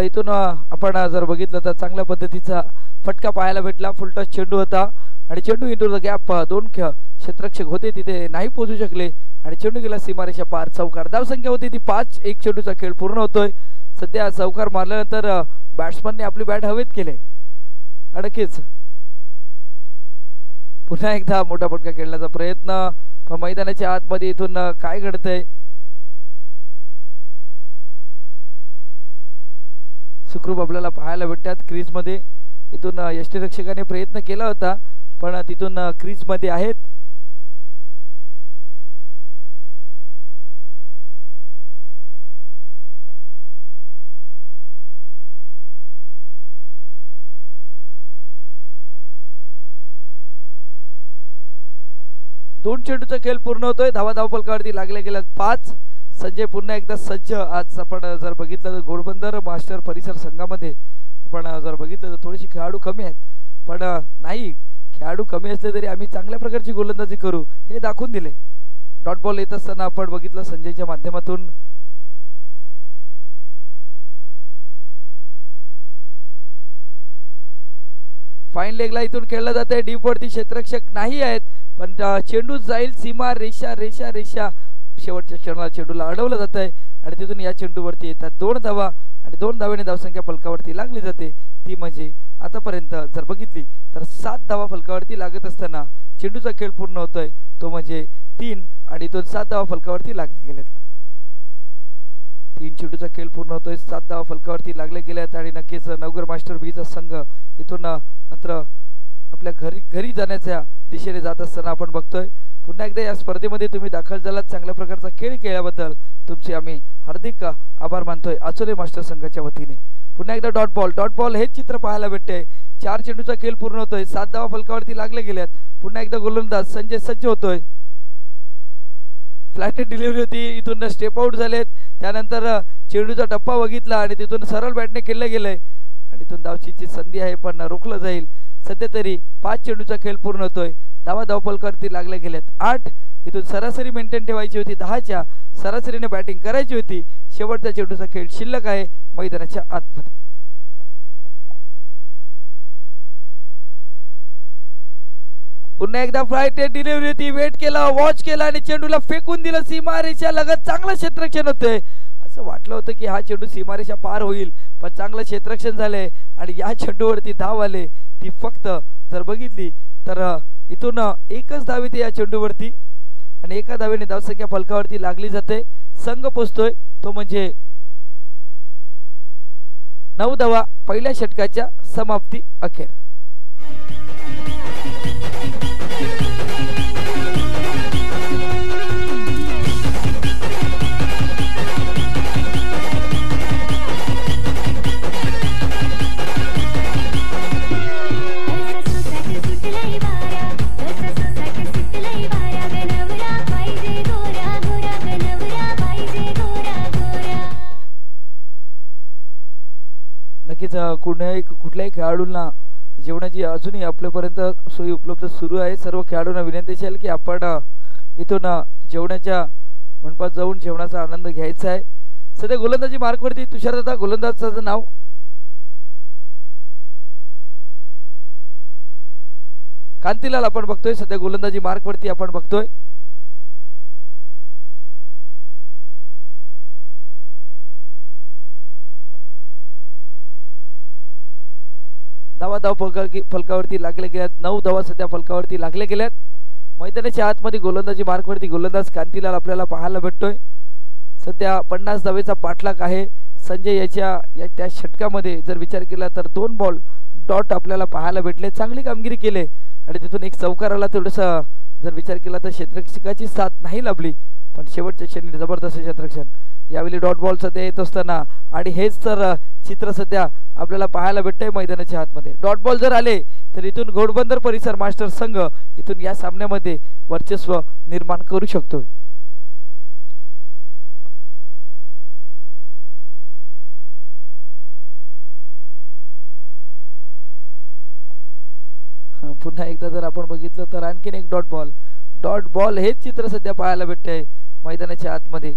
इथून आपण जर बघितलं तर चांगल्या पद्धतीचा फटका पाहायला भेटला. फुलटॉस चेंडू होता आणि चेंडू इंटू द गॅप 2 क्षेत्ररक्षक होते तिथे नाही पोहोचू शकले आणि चेंडू गेला सीमारेषा पार, चौकार. धावसंख्या होती ती 5. 1 चेंडूचा खेळ पूर्ण होतोय. सध्या चौकार मारल्यानंतर बॅट्समनने आपली बॅट हवेत केले. अडकीच पुन्हा एकदा मोठा फटका खेळण्याचा प्रयत्न, पण मैदानाच्या आतमध्ये इथून काय घडतंय सुखरूप आपल्याला पाहायला भेटतात. क्रीज मध्ये इथून यष्टीरक्षकाने प्रयत्न केला होता पण तिथून क्रीज मध्ये आहेत. दोन चेंडूचा खेळ पूर्ण होतोय. धावा फलकावरती लागले गेल्यात 5. संजय पुन्हा एकदा सज्ज. आज आपण जर बघितलं तर घोडबंदर मास्टर परिसर संघामध्ये आपण जर बघितलं तर थोडेसे खेळाडू कमी आहेत, पण नाही खेळाडू कमी असले तरी आम्ही चांगल्या प्रकारची गोलंदाजी करू हे दाखवून दिले. डॉट बॉल येत असताना आपण बघितलं संजयच्या माध्यमातून फाईन लेगला इथून खेळलं जाते. डीप वरती क्षेत्ररक्षक नाही आहेत पण चेंडू जाईल सीमा रेषा रेषा रेषा. शेवटच्या क्षणाला चेंडूला अडवलं जात आहे आणि तिथून या चेंडूवरती येतात 2 धावा आणि 2 धावेने धावसंख्या फलकावरती लागली जाते. ती म्हणजे आतापर्यंत जर बघितली तर 7 धावा फलकावरती लागत असताना चेंडूचा खेळ पूर्ण होतोय तो म्हणजे 3 आणि 7 धावा फलकावरती लागले गेलेत. 3 चेंडूचा खेळ पूर्ण होतोय. 7 धावा फलकावरती लागले गेल्यात आणि नक्कीच नवगर मास्टर बीचा संघ इथून मात्र आपल्या घरी जाण्याच्या दिशेने जात असताना आपण बघतोय. पुन्हा एकदा या स्पर्धेमध्ये तुम्ही दाखल झालात, चांगल्या प्रकारचा खेळ खेळल्याबद्दल तुमचे आम्ही हार्दिक आभार मानतोय आचोले मास्टर संघाच्या वतीने. पुन्हा एकदा डॉट बॉल हेच चित्र पाहायला भेटते. 4 चेंडूचा खेळ पूर्ण होतोय. 7 धावा फलकावरती लागले गेल्यात. पुन्हा एकदा गोलंदाज संजय सज्ज होतोय. फ्लॅट डिलिव्हरी होती, इथून स्टेप आउट झालेत. त्यानंतर चेंडूचा टप्पा बघितला आणि तिथून सरळ बॅटने खेळले गेले आणि इथून धावचीची संधी आहे पण रोखलं जाईल. सध्या तरी 5 चेंडूचा खेळ पूर्ण होतोय. धावा फलकावरती लागले गेलेत 8. इथून सरासरी मेंटेन ठेवायची होती 10च्या सरासरीने बॅटिंग करायची होती. शेवटचा चेंडूचा खेळ शिल्लक आहे मैदानाच्या आतमध्ये. पुन्हा एकदा फ्लाइट डिलिव्हरी होती, वेट केला, वॉच केला आणि चेंडूला फेकून दिलं सीमारेषा लगत. चांगलं क्षेत्ररक्षण होतंय. असं वाटलं होतं की हा चेंडू सीमारेषा पार होईल, पण चांगलं क्षेत्ररक्षण झालंय आणि या चेंडूवरती धाव आले. ती फक्त जर बघितली तर इथून एकच धाव येते या चेंडूवरती आणि एका धावेने धावसंख्या फलकावरती लागली जाते. संघ पोचतोय तो म्हणजे 9 धावा पहिल्या षटकाच्या समाप्ती अखेर. नक्कीच कुठल्याही खेळाडूंना जेवणाची अजूनही आपल्यापर्यंत सोयी उपलब्ध सुरू आहे. सर्व खेळाडूंना विनंती असेल की आपण इथून जेवणाच्या मंडपात जाऊन जेवणाचा आनंद घ्यायचा आहे. सध्या गोलंदाजी मार्कवरती तुषारदादा, गोलंदाजाचं नाव कांतीलाल आपण बघतोय. सध्या गोलंदाजी मार्कवरती आपण बघतोय. धावा फलकावरती लागले गेल्यात. 9 धावा सध्या फलकावरती लागले गेल्यात. मैदानाच्या आतमध्ये गोलंदाजी मार्कवरती गोलंदाज कांतीलाल आपल्याला पाहायला भेटतोय. सध्या 50 धावेचा पाठलाग आहे. संजय याच्या त्या षटकामध्ये जर विचार केला तर 2 बॉल डॉट आपल्याला पाहायला भेटले. चांगली कामगिरी केली आणि तिथून एक चौकार आला. थोडंसं जर विचार केला तर क्षेत्ररक्षकाची साथ नाही लाभली, पण शेवटच्या क्षणी जबरदस्त क्षेत्ररक्षण. यावेळी डॉट बॉल सध्या येत असताना आणि हेच तर चित्र सध्या आपल्याला पाहायला भेटतंय मैदानाच्या आतमध्ये. डॉट बॉल जर आले तर इथून घोडबंदर परिसर मास्टर संघ इथून या सामन्यामध्ये वर्चस्व निर्माण करू शकतोय. पुन्हा एकदा जर आपण बघितलं तर आणखीन एक डॉट बॉल हेच चित्र सध्या पाहायला भेटतंय मैदानाच्या आतमध्ये.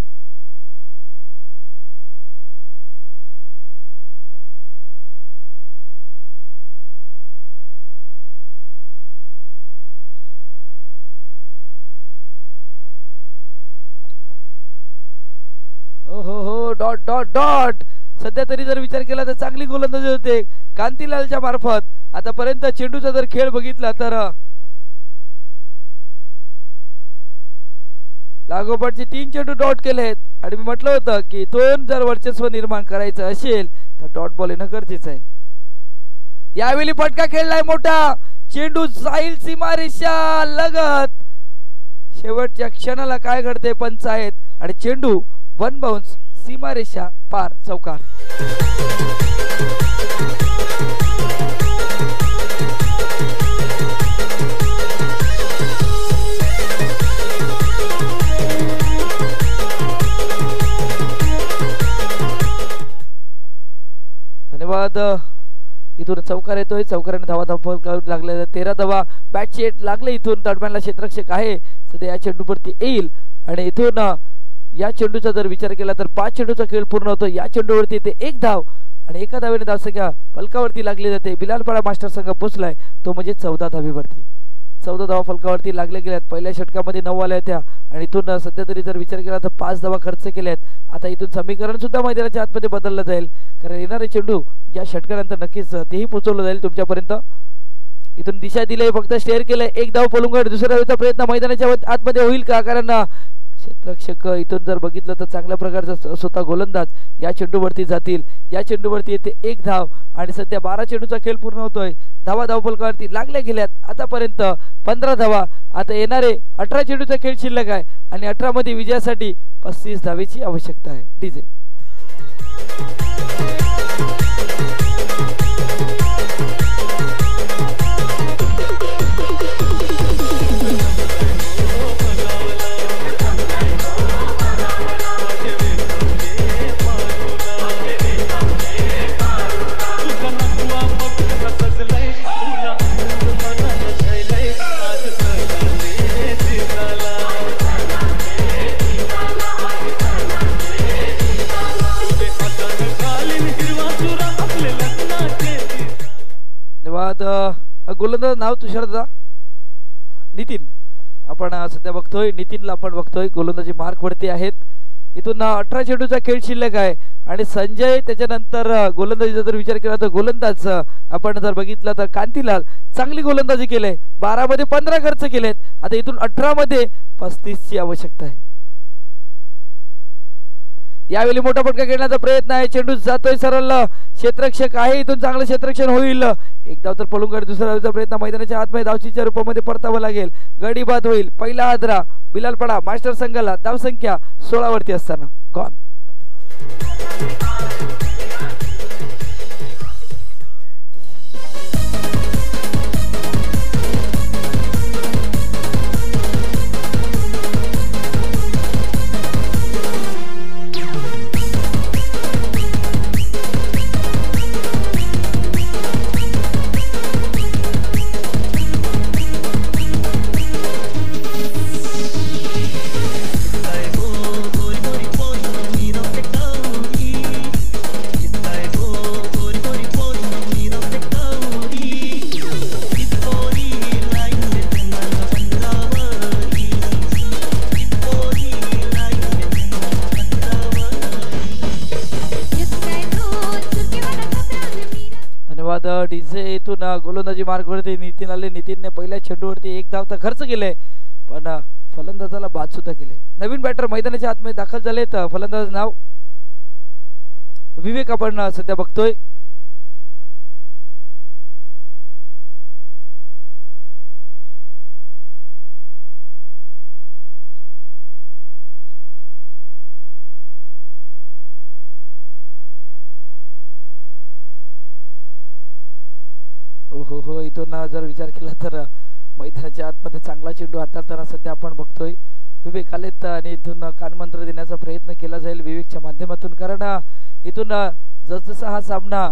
हो डॉट सध्या तरी जर विचार केला तर चांगली गोलंदाजी होते कांतीलालच्या मार्फत. आतापर्यंत चेंडूचा जर खेळ बघितला तर लागोपाठचे 3 चेंडू डॉट केलेत आणि मी म्हटलं होतं की इथून जर वर्चस्व निर्माण करायचं असेल तर डॉट बॉल येणं गरजेचं आहे. यावेळी फटका खेळलाय मोठा. चेंडू जाईल सीमारेषा लगत. शेवटच्या क्षणाला काय घडते पंचायत आणि चेंडू 1 बाउन्स सीमारेषा पार चौकार. धन्यवाद. इथून चौकार येतोय. चौकाराने धावा लागले. 13 धावा बॅट शेट लागले. इथून तडमॅनला क्षेत्ररक्षक आहे सध्या या चेंडूवरती येईल आणि इथून या चेंडूचा जर विचार केला तर 5 चेंडूचा खेळ पूर्ण होतो. या चेंडूवरती ते 1 धाव आणि एका धावेने धावसंख्या फलकावरती लागली जाते. बिलालपाडा मास्टर संघ पोचलाय तो म्हणजे 14 धावेवरती. 14 धावा फलकावरती लागले गेल्यात. पहिल्या षटकामध्ये 9 आल्या होत्या आणि इथून सध्या तरी जर विचार केला तर 5 धावा खर्च केल्यात. आता इथून समीकरण सुद्धा मैदानाच्या आतमध्ये बदललं जाईल कारण येणारे चेंडू या षटकानंतर नक्कीच तेही पोहोचवलं जाईल तुमच्यापर्यंत. इथून दिशा दिली, फक्त स्टेअर केलंय. 1 धाव पलून दुसऱ्या धावेचा प्रयत्न मैदानाच्या आतमध्ये होईल का, कारण क्षेत्ररक्षक इथून जर बघितलं तर चांगल्या प्रकारचा स्वतः गोलंदाज या चेंडूवरती जातील. या चेंडूवरती येते एक धाव आणि सध्या 12 चेंडूचा खेळ पूर्ण होतोय. धावा धावफलकावरती लागल्या गेल्यात आतापर्यंत 15 धावा. आता येणारे 18 चेंडूचा खेळ शिल्लक आहे आणि 18 मध्ये विजयासाठी 35 धावेची आवश्यकता आहे. डीजे गोलंदाज नाव तुषार दादा नितीन आपण सध्या बघतोय. नितीनला आपण बघतोय गोलंदाजी मार्क वरती आहेत. इथून 18 चेंडूचा खेळ शिल्लक आहे आणि संजय त्याच्यानंतर गोलंदाजीचा जर विचार केला तर गोलंदाज आपण जर बघितला तर कांतीलाल चांगली गोलंदाजी केले. 12 मध्ये 15 खर्च केलेत. आता इथून 18 मध्ये 35 ची आवश्यकता आहे. यावेळी मोठा फटका घेण्याचा प्रयत्न आहे. चेंडू जातोय सरळ क्षेत्ररक्षक आहे. इथून चांगलं क्षेत्ररक्षण होईल. एक धाव तर पळून काढ. दुसरा धावचा प्रयत्न मैदानाच्या आतमध्ये धावचीच्या रूपामध्ये परतावं लागेल. गडी बाद होईल. पहिला आदरा बिलालपाडा मास्टर संघाला धाव संख्या 16 वरती असताना गॉन. डीजे इथून गोलंदाजी मार्गवरती नितीन आले. नितीनने पहिल्या चेंडूवरती एक धाव तर खर्च केले पण फलंदाजाला बाद सुद्धा केले. नवीन बॅटर मैदानाच्या आतमध्ये दाखल झालेत. फलंदाज नाव विवेक आपण सध्या बघतोय. हो इथून जर विचार केला तर मैदानाच्या आतमध्ये चांगला चेंडू हाताळताना सध्या आपण बघतोय. विवेक आलेत आणि इथून कानमंत्र देण्याचा प्रयत्न केला जाईल विवेकच्या माध्यमातून. कारण इथून जसजसा हा सामना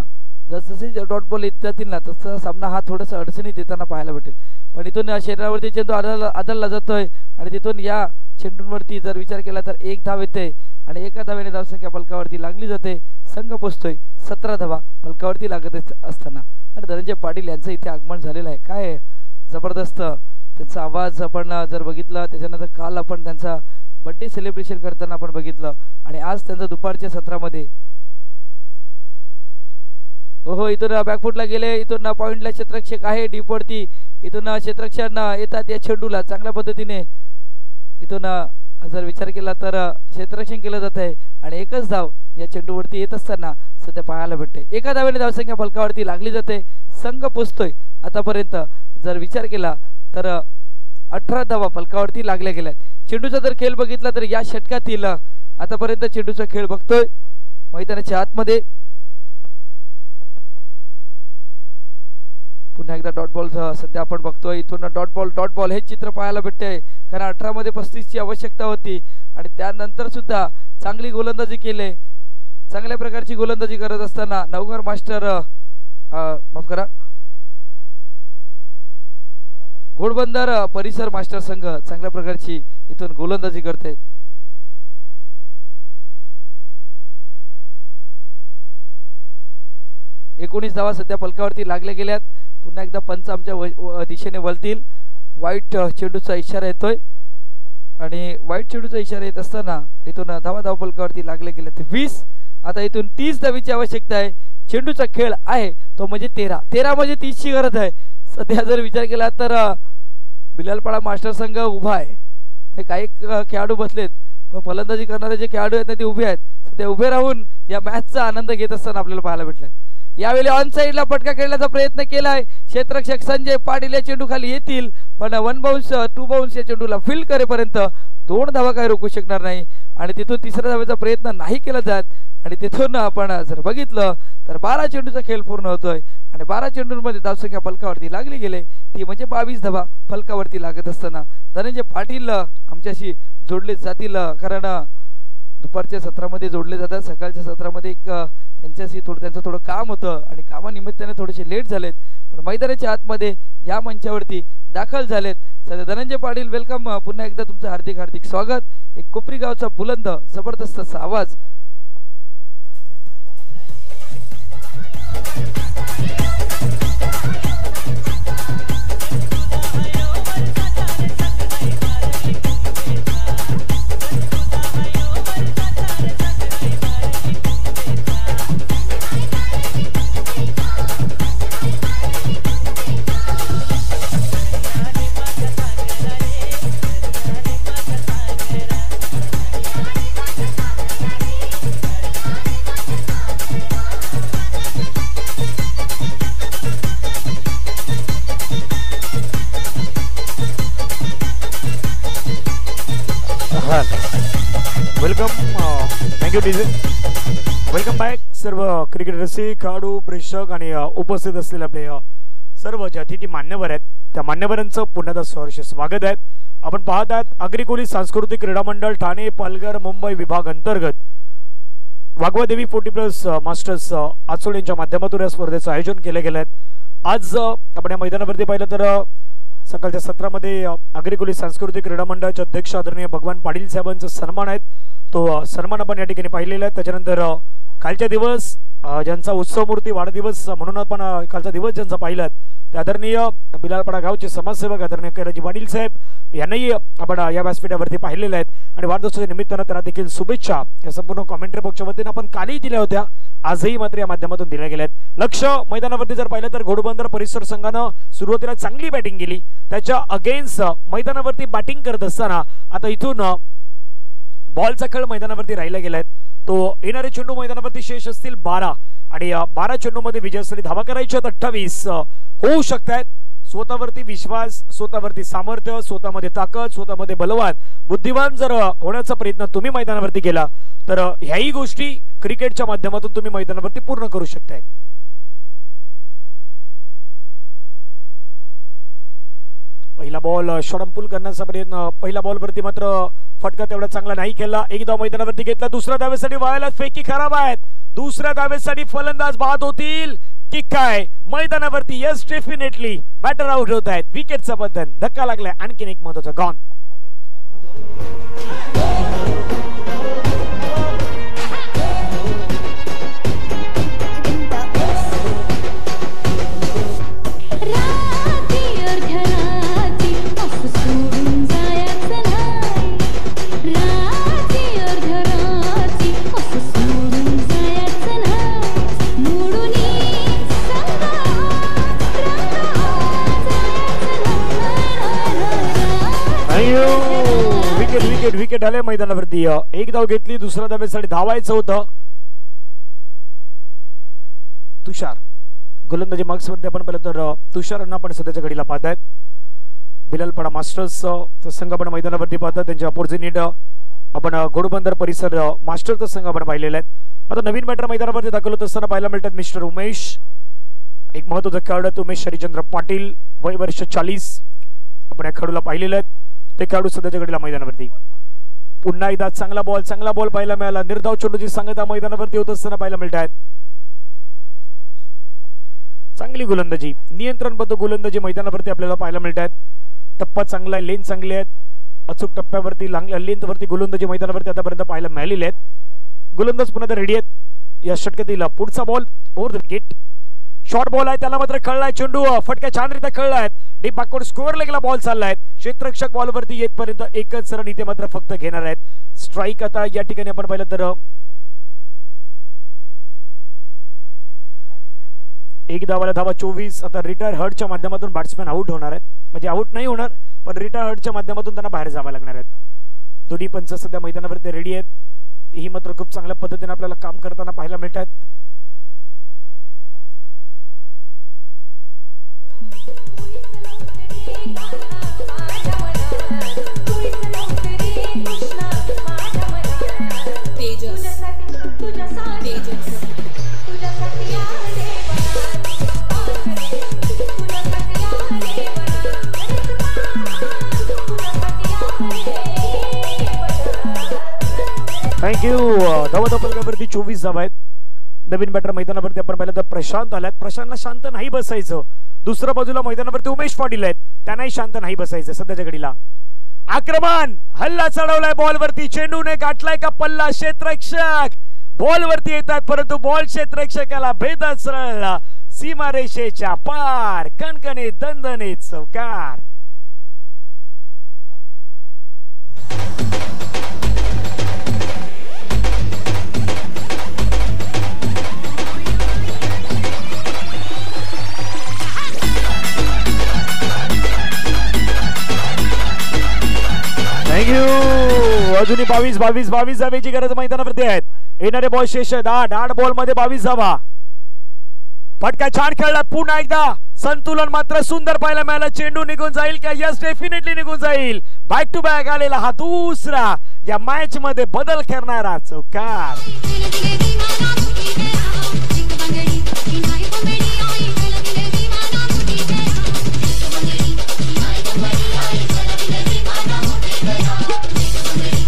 जसजसे डॉट बॉल येत जातील ना तसा सामना हा थोडासा अडचणीत येताना पाहायला भेटेल. पण इथून शरीरावरती चेंडू आदळला जातोय आणि तिथून या चेंडूंवरती जर विचार केला तर एक धाव येते आणि एका धावेने धावसंख्या फलकावरती लागली जाते. संघ पोचतोय 17 धावा फलकावरती लागत असताना आणि धनंजय पाटील यांचं इथे आगमन झालेलं आहे. काय जबरदस्त त्यांचा आवाज आपण जर बघितला. त्याच्यानंतर काल आपण त्यांचा बर्थडे सेलिब्रेशन करताना आपण बघितलं आणि आज त्यांचा दुपारच्या सत्रामध्ये इथून बॅकफुटला गेले. इथून पॉइंटला क्षेत्ररक्षक आहे डीपवरती. इथून क्षेत्ररक्षण येतात या चेंडूला चांगल्या पद्धतीने इथून जर विचार केला तर क्षेत्ररक्षण केलं जात आहे आणि एकच धाव या चेंडूवरती येत असताना सध्या पाहायला भेटते. एका धावेने धावसंख्या फलकावरती लागली जाते. संघ पोचतोय आतापर्यंत जर विचार केला तर 18 धावा फलकावरती लागल्या गेल्यात. चेंडूचा जर खेळ बघितला तर या षटकातील आतापर्यंत चेंडूचा खेळ बघतोय मैदानाच्या आतमध्ये. पुन्हा एकदा डॉट बॉल सध्या आपण बघतोय. इथून डॉट बॉल हे चित्र पाहायला भेटते. कारण 18 मध्ये 35 ची आवश्यकता होती आणि त्यानंतर सुद्धा चांगली गोलंदाजी केली. चांगल्या प्रकारची गोलंदाजी करत असताना नवघर मास्टर माफ करा घोडबंदर परिसर मास्टर संघ चांगल्या प्रकारची इथून गोलंदाजी करते. एकोणीस धावा सध्या फलकावरती लागल्या गेल्यात. पुन्हा एकदा पंच आमच्या दिशेने वळतील. वाईट चेंडूचा इशारा येतोय आणि वाईट चेंडूचा इशारा येत असताना इथून धावा फलकावरती लागले गेले 20. आता इथून 30 धावीची आवश्यकता आहे. चेंडूचा खेळ आहे तो म्हणजे 13 म्हणजे 30 ची गरज आहे. सध्या जर विचार केला तर बिलालपाडा मास्टर संघ उभा आहे. काही खेळाडू बसलेत पण फलंदाजी करणारे जे खेळाडू आहेत ना ते उभे आहेत, ते उभे राहून या मॅचचा आनंद घेत असताना आपल्याला पाहायला भेटलाय. यावेळी ऑन साइडला फटका खेळण्याचा प्रयत्न केलाय. क्षेत्ररक्षक संजय पाटील या चेंडू खाली येतील, पण 1 बाउन्स 2 बाउन्स या चेंडूला फील्ड करेपर्यंत 2 धावा काही रोखू शकणार नाही आणि तिथून तिसऱ्या धावेचा प्रयत्न नाही केला जात. आणि तिथून आपण जर बघितलं तर 12 चेंडूचा खेळ पूर्ण होतोय आणि 12 चेंडूंमध्ये धावसंख्या फलकावरती लागली गेले ती म्हणजे 22 धावा फलकावरती लागत असताना धनंजय पाटील आमच्याशी जोडले जातील, कारण दुपारच्या सत्रामध्ये जोडले जातात, सकाळच्या सत्रामध्ये त्यांच्याशी त्यांचं थोडं काम होतं आणि कामानिमित्ताने थोडेसे लेट झालेत, पण मैदानाच्या आतमध्ये या मंचावरती दाखल झालेत. सध्या धनंजय पाटील वेलकम, पुन्हा एकदा तुमचं हार्दिक हार्दिक स्वागत. एक कोपरी गावचा बुलंद जबरदस्त असा आवाज. Welcome, thank you DJ. Welcome back सर्व क्रिकेट रसिक, खेळाडू, प्रेक्षक आणि उपस्थित असलेले आपले सर्व जे अतिथी मान्यवर आहेत त्या मान्यवरांचं पुन्हा सहर्ष स्वागत आहे. आपण पाहत आहात अग्रिकोली सांस्कृतिक क्रीडा मंडळ ठाणे पालघर मुंबई विभाग अंतर्गत वाघवादेवी 40+ मास्टर्स आचोड यांच्या माध्यमातून या स्पर्धेचं आयोजन केले गेले आहे. आज आपण या मैदानावरती पाहिलं तर सकाळच्या सत्रामध्ये अग्रिकोली सांस्कृतिक क्रीडा मंडळाचे अध्यक्ष आदरणीय भगवान पाटील साहेबांचा सन्मान आहे, तो सन्मान आपण या ठिकाणी पाहिलेला आहे. त्याच्यानंतर कालच्या दिवस ज्यांचा उत्सव मूर्ती वाढदिवस म्हणून आपण कालचा दिवस ज्यांचा पाहिला ते आदरणीय बिलालपाडा गावचे समाजसेवक आदरणीय कैलाजी पाटील साहेब यांनाही आपण या व्यासपीठावरती पाहिलेले आहेत आणि वाढदिवसाच्या निमित्तानं त्यांना देखील शुभेच्छा या संपूर्ण कॉमेंट्री पक्षाच्या वतीने आपण कालही दिल्या होत्या, आजही मात्र या माध्यमातून दिल्या गेल्या आहेत. लक्ष मैदानावरती जर पाहिलं तर घोडबंदर परिसर संघानं सुरुवातीला चांगली बॅटिंग केली, त्याच्या अगेन्स्ट मैदानावरती बॅटिंग करत असताना आता इथून बॉलचा खेळ मैदानावरती राहिला गेलाय. तो येणारे चेंडू मैदानावरती शेष असतील 12 आणि 12 चेंडूमध्ये विजयासाठी धावा करायच्या 28 होऊ शकतात. स्वतःवरती विश्वास, स्वतःवरती सामर्थ्य, स्वतःमध्ये ताकद, स्वतःमध्ये बलवान बुद्धिवान जर होण्याचा प्रयत्न तुम्ही मैदानावरती केला तर ह्याही गोष्टी क्रिकेटच्या माध्यमातून तुम्ही मैदानावरती पूर्ण करू शकताय. पहिला बॉल शॉर्टपुल करण्याचा प्रयत्न, पहिला बॉलवरती मात्र फटका तेवढा चांगला नाही केला. एक धाव मैदानावरती घेतला, दुसऱ्या धावेसाठी व्हायला फेकी खराब आहेत, दुसऱ्या धावेसाठी फलंदाज बाद होतील की काय मैदानावरती? यस, डेफिनेटली बॅटर आउट होत आहेत. विकेटचा बदल, धक्का लागलाय, आणखीन एक महत्वाचा गॉन. विकेट आले मैदानावरती. एक धाव घेतली, दुसऱ्या धावेसाठी धावायचं होतं. तुषार गोलंदाजी मार्क्सवरती आपण पाहिलं तर तुषारांना आपण सध्याच्या घडीला पाहत आहेत. बिलालपाडा मास्टर्स संघ आपण मैदानावरती पाहतात, त्यांच्या अपोजिट आपण घोडबंदर परिसर मास्टरचा संघ आपण पाहिलेला आहे. आता नवीन बॅटर मैदानावरती दाखल होत असताना पाहायला मिळतात मिस्टर उमेश, एक महत्वाचा खेळाडू उमेश हरिचंद्र पाटील, वय वर्ष 40. आपण या खेळाडूला पाहिलेलं आहे. ते खेळाडू सध्याच्या घडीला मैदानावरती. पुन्हा एकदा चांगला बॉल पाहायला मिळाला. निर्धाव चेंडूची सांगता मैदानावरती होत असताना पाहायला मिळत आहेत. चांगली गोलंदाजी, नियंत्रणबद्ध गोलंदाजी मैदानावरती आपल्याला पाहायला मिळत आहेत. टप्पा चांगला आहे, लेन चांगले आहेत, अचूक टप्प्यावरती लेंथवरती गोलंदाजी मैदानावरती आतापर्यंत पाहायला मिळालेली आहेत. गोलंदाज पुन्हा रेडी आहेत. या षटकातील पुढचा ball over the wicket, short ball आहे, त्याला मात्र कळलाय चेंडू, फटका छानरीत्या कळलाय. डीप बॅकवर्ड स्कोअर लेगला बॉल चाललाय. क्षेत्ररक्षक बॉलवरती येतपर्यंत एकच रन इथे मात्र फक्त घेणार आहेत. स्ट्राईक आता या ठिकाणी आपण पाहिलं तर एक धावाला धावा 24. आता रिटायर हर्टच्या माध्यमातून बॅट्समॅन आउट होणार आहेत, म्हणजे आउट नाही होणार पण रिटायर हर्टच्या माध्यमातून त्यांना बाहेर जावं लागणार आहे. दोन्ही पंच सध्या मैदानावरती रेडी आहेत. तेही मात्र खूप चांगल्या पद्धतीने आपल्याला काम करताना पाहायला मिळतात. थँक्यू. धावावरती 24 धावा आहेत. नवीन बॅटर मैदानावरती आपण पाहिलं तर प्रशांत आलात. प्रशांतला शांत नाही बसायचं. दुसऱ्या बाजूला मैदानावरती उमेश पाटील आहेत, त्यांनाही शांत नाही बसायचं. सध्याच्या घडीला आक्रमण हल्ला चढवलाय बॉलवरती. चेंडूने गाठलाय का पल्ला. क्षेत्ररक्षक बॉलवरती येतात परंतु बॉल क्षेत्ररक्षकाला भेदत सरळ सीमारेषेच्या पार. कणकणीत दणदणीत चौकार. थँक्यू. अजूनही 22 धावेची गरज मैदानावरती आहेत. येणारे बॉल शेष आहेत 8 बॉल मध्ये 22 धावा. फटका छान खेळला. पुन्हा एकदा संतुलन मात्र सुंदर पाहायला मिळालं. चेंडू निघून जाईल का? यस, डेफिनेटली निघून जाईल. बॅक टू बॅक आलेला हा दुसरा या मॅच मध्ये बदल करणारा चौकार.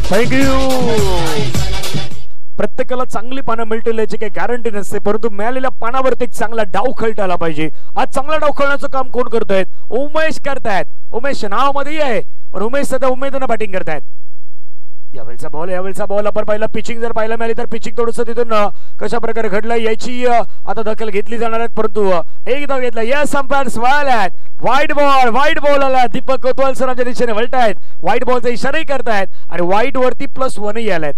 थँक्यू. प्रत्येकाला चांगली पानं मिळतील याची काही गॅरंटी नसते, परंतु मिळालेल्या पानावरती एक चांगला डाव खेळता आला पाहिजे. आज चांगला डाव खेळण्याचं काम कोण करतायत? उमेश करतायत. उमेश नावामध्ये आहे, पण उमेश सध्या उमेदनं बॅटिंग करतायत. यावेळचा बॉल आपण पाहिला. पिचिंग जर पाहायला मिळाली तर पिचिंग थोडंसं तिथून कशा प्रकारे घडलं याची आता दखल घेतली जाणार आहे, परंतु एक धाव घेतला. यस, अंपायर्स वाळल्यात. व्हाईट बॉल आला. दीपक कोतवाल सरांच्या दिशेने वळतायत. व्हाईट बॉलचा इशाराही करतायत आणि व्हाईट वरती +1 आलायत.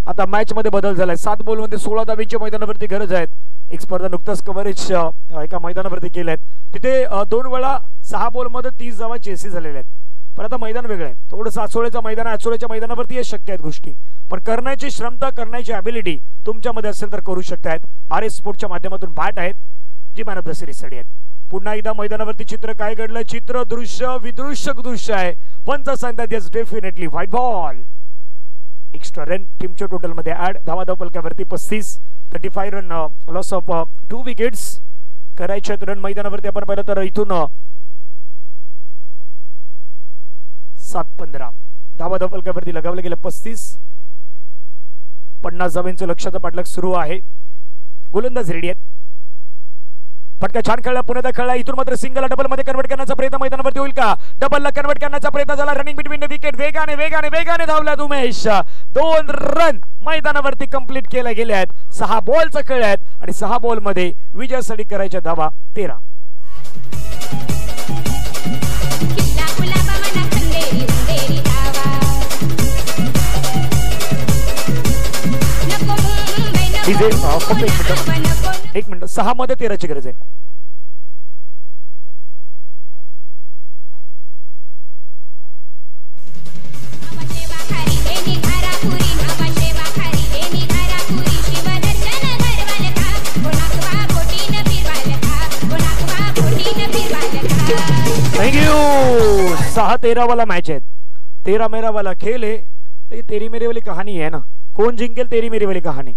आता मॅच मध्ये बदल झालाय. 7 बॉल मध्ये 16 धावेच्या मैदानावरती गरज आहेत. एक स्पर्धा नुकताच कव्हरेज एका मैदानावरती केलेत. तिथे 2 वेळा 6 बॉल मध्ये 30 धावा चेसी झालेल्या आहेत. पण आता मैदान वेगळं आहे. थोडंसं आचोळ्याचं मैदान आहे. आचोळ्याच्या मैदानावरती हे शक्य आहेत गोष्टी, पण करण्याची क्षमता, करण्याची ॲबिलिटी तुमच्यामध्ये असेल तर करू शकतायत. RS स्पोर्टच्या माध्यमातून भाट आहेत जी मॅन ऑफ द सिरीज साठी आहेत. पुन्हा एकदा मैदानावरती चित्र काय घडलं? चित्र दृश्य विदृश्यक दृश्य आहे. पंच सांगतात yes, definitely white ball. Extra run टीमच्या टोटल मध्ये ऍड. धावा पलकावरती 35. 35 रन. Loss of 2 wickets. करायचे रन मैदानावरती आपण पाहिलं तर इथून 7-15. धावा पलकावरती लगावलं गेलं 35. 50 धावांचं लक्षाचा पाठलाग सुरू आहे. गोलंदाज रेडी आहेत. फटका छान खेळला. पुण्याचा खेळला. इथून मात्र सिंगल डबल मध्ये कन्वर्ट करण्याचा प्रयत्न मैदानावरती होईल का? डबलला कन्वर्ट करण्याचा प्रयत्न झाला. Running between the wicket. वेगाने धावला उमेश. 2 रन मैदानावरती कंप्लीट केल्या गेल्या आहेत. 6 बॉलचा खेळ आहेत आणि 6 बॉल मध्ये विजयासाठी करायच्या धावा 13. एक मिनिट. 6 मध्ये 13ची गरज आहे. थँक्यू. 6-13 वाला मॅच आहे. 13 मेरा वाला खेल है. तेरी मेरी वाली कहाणी आहे ना. कोण जिंकेल? तेरी मेरी वाली कहाणी.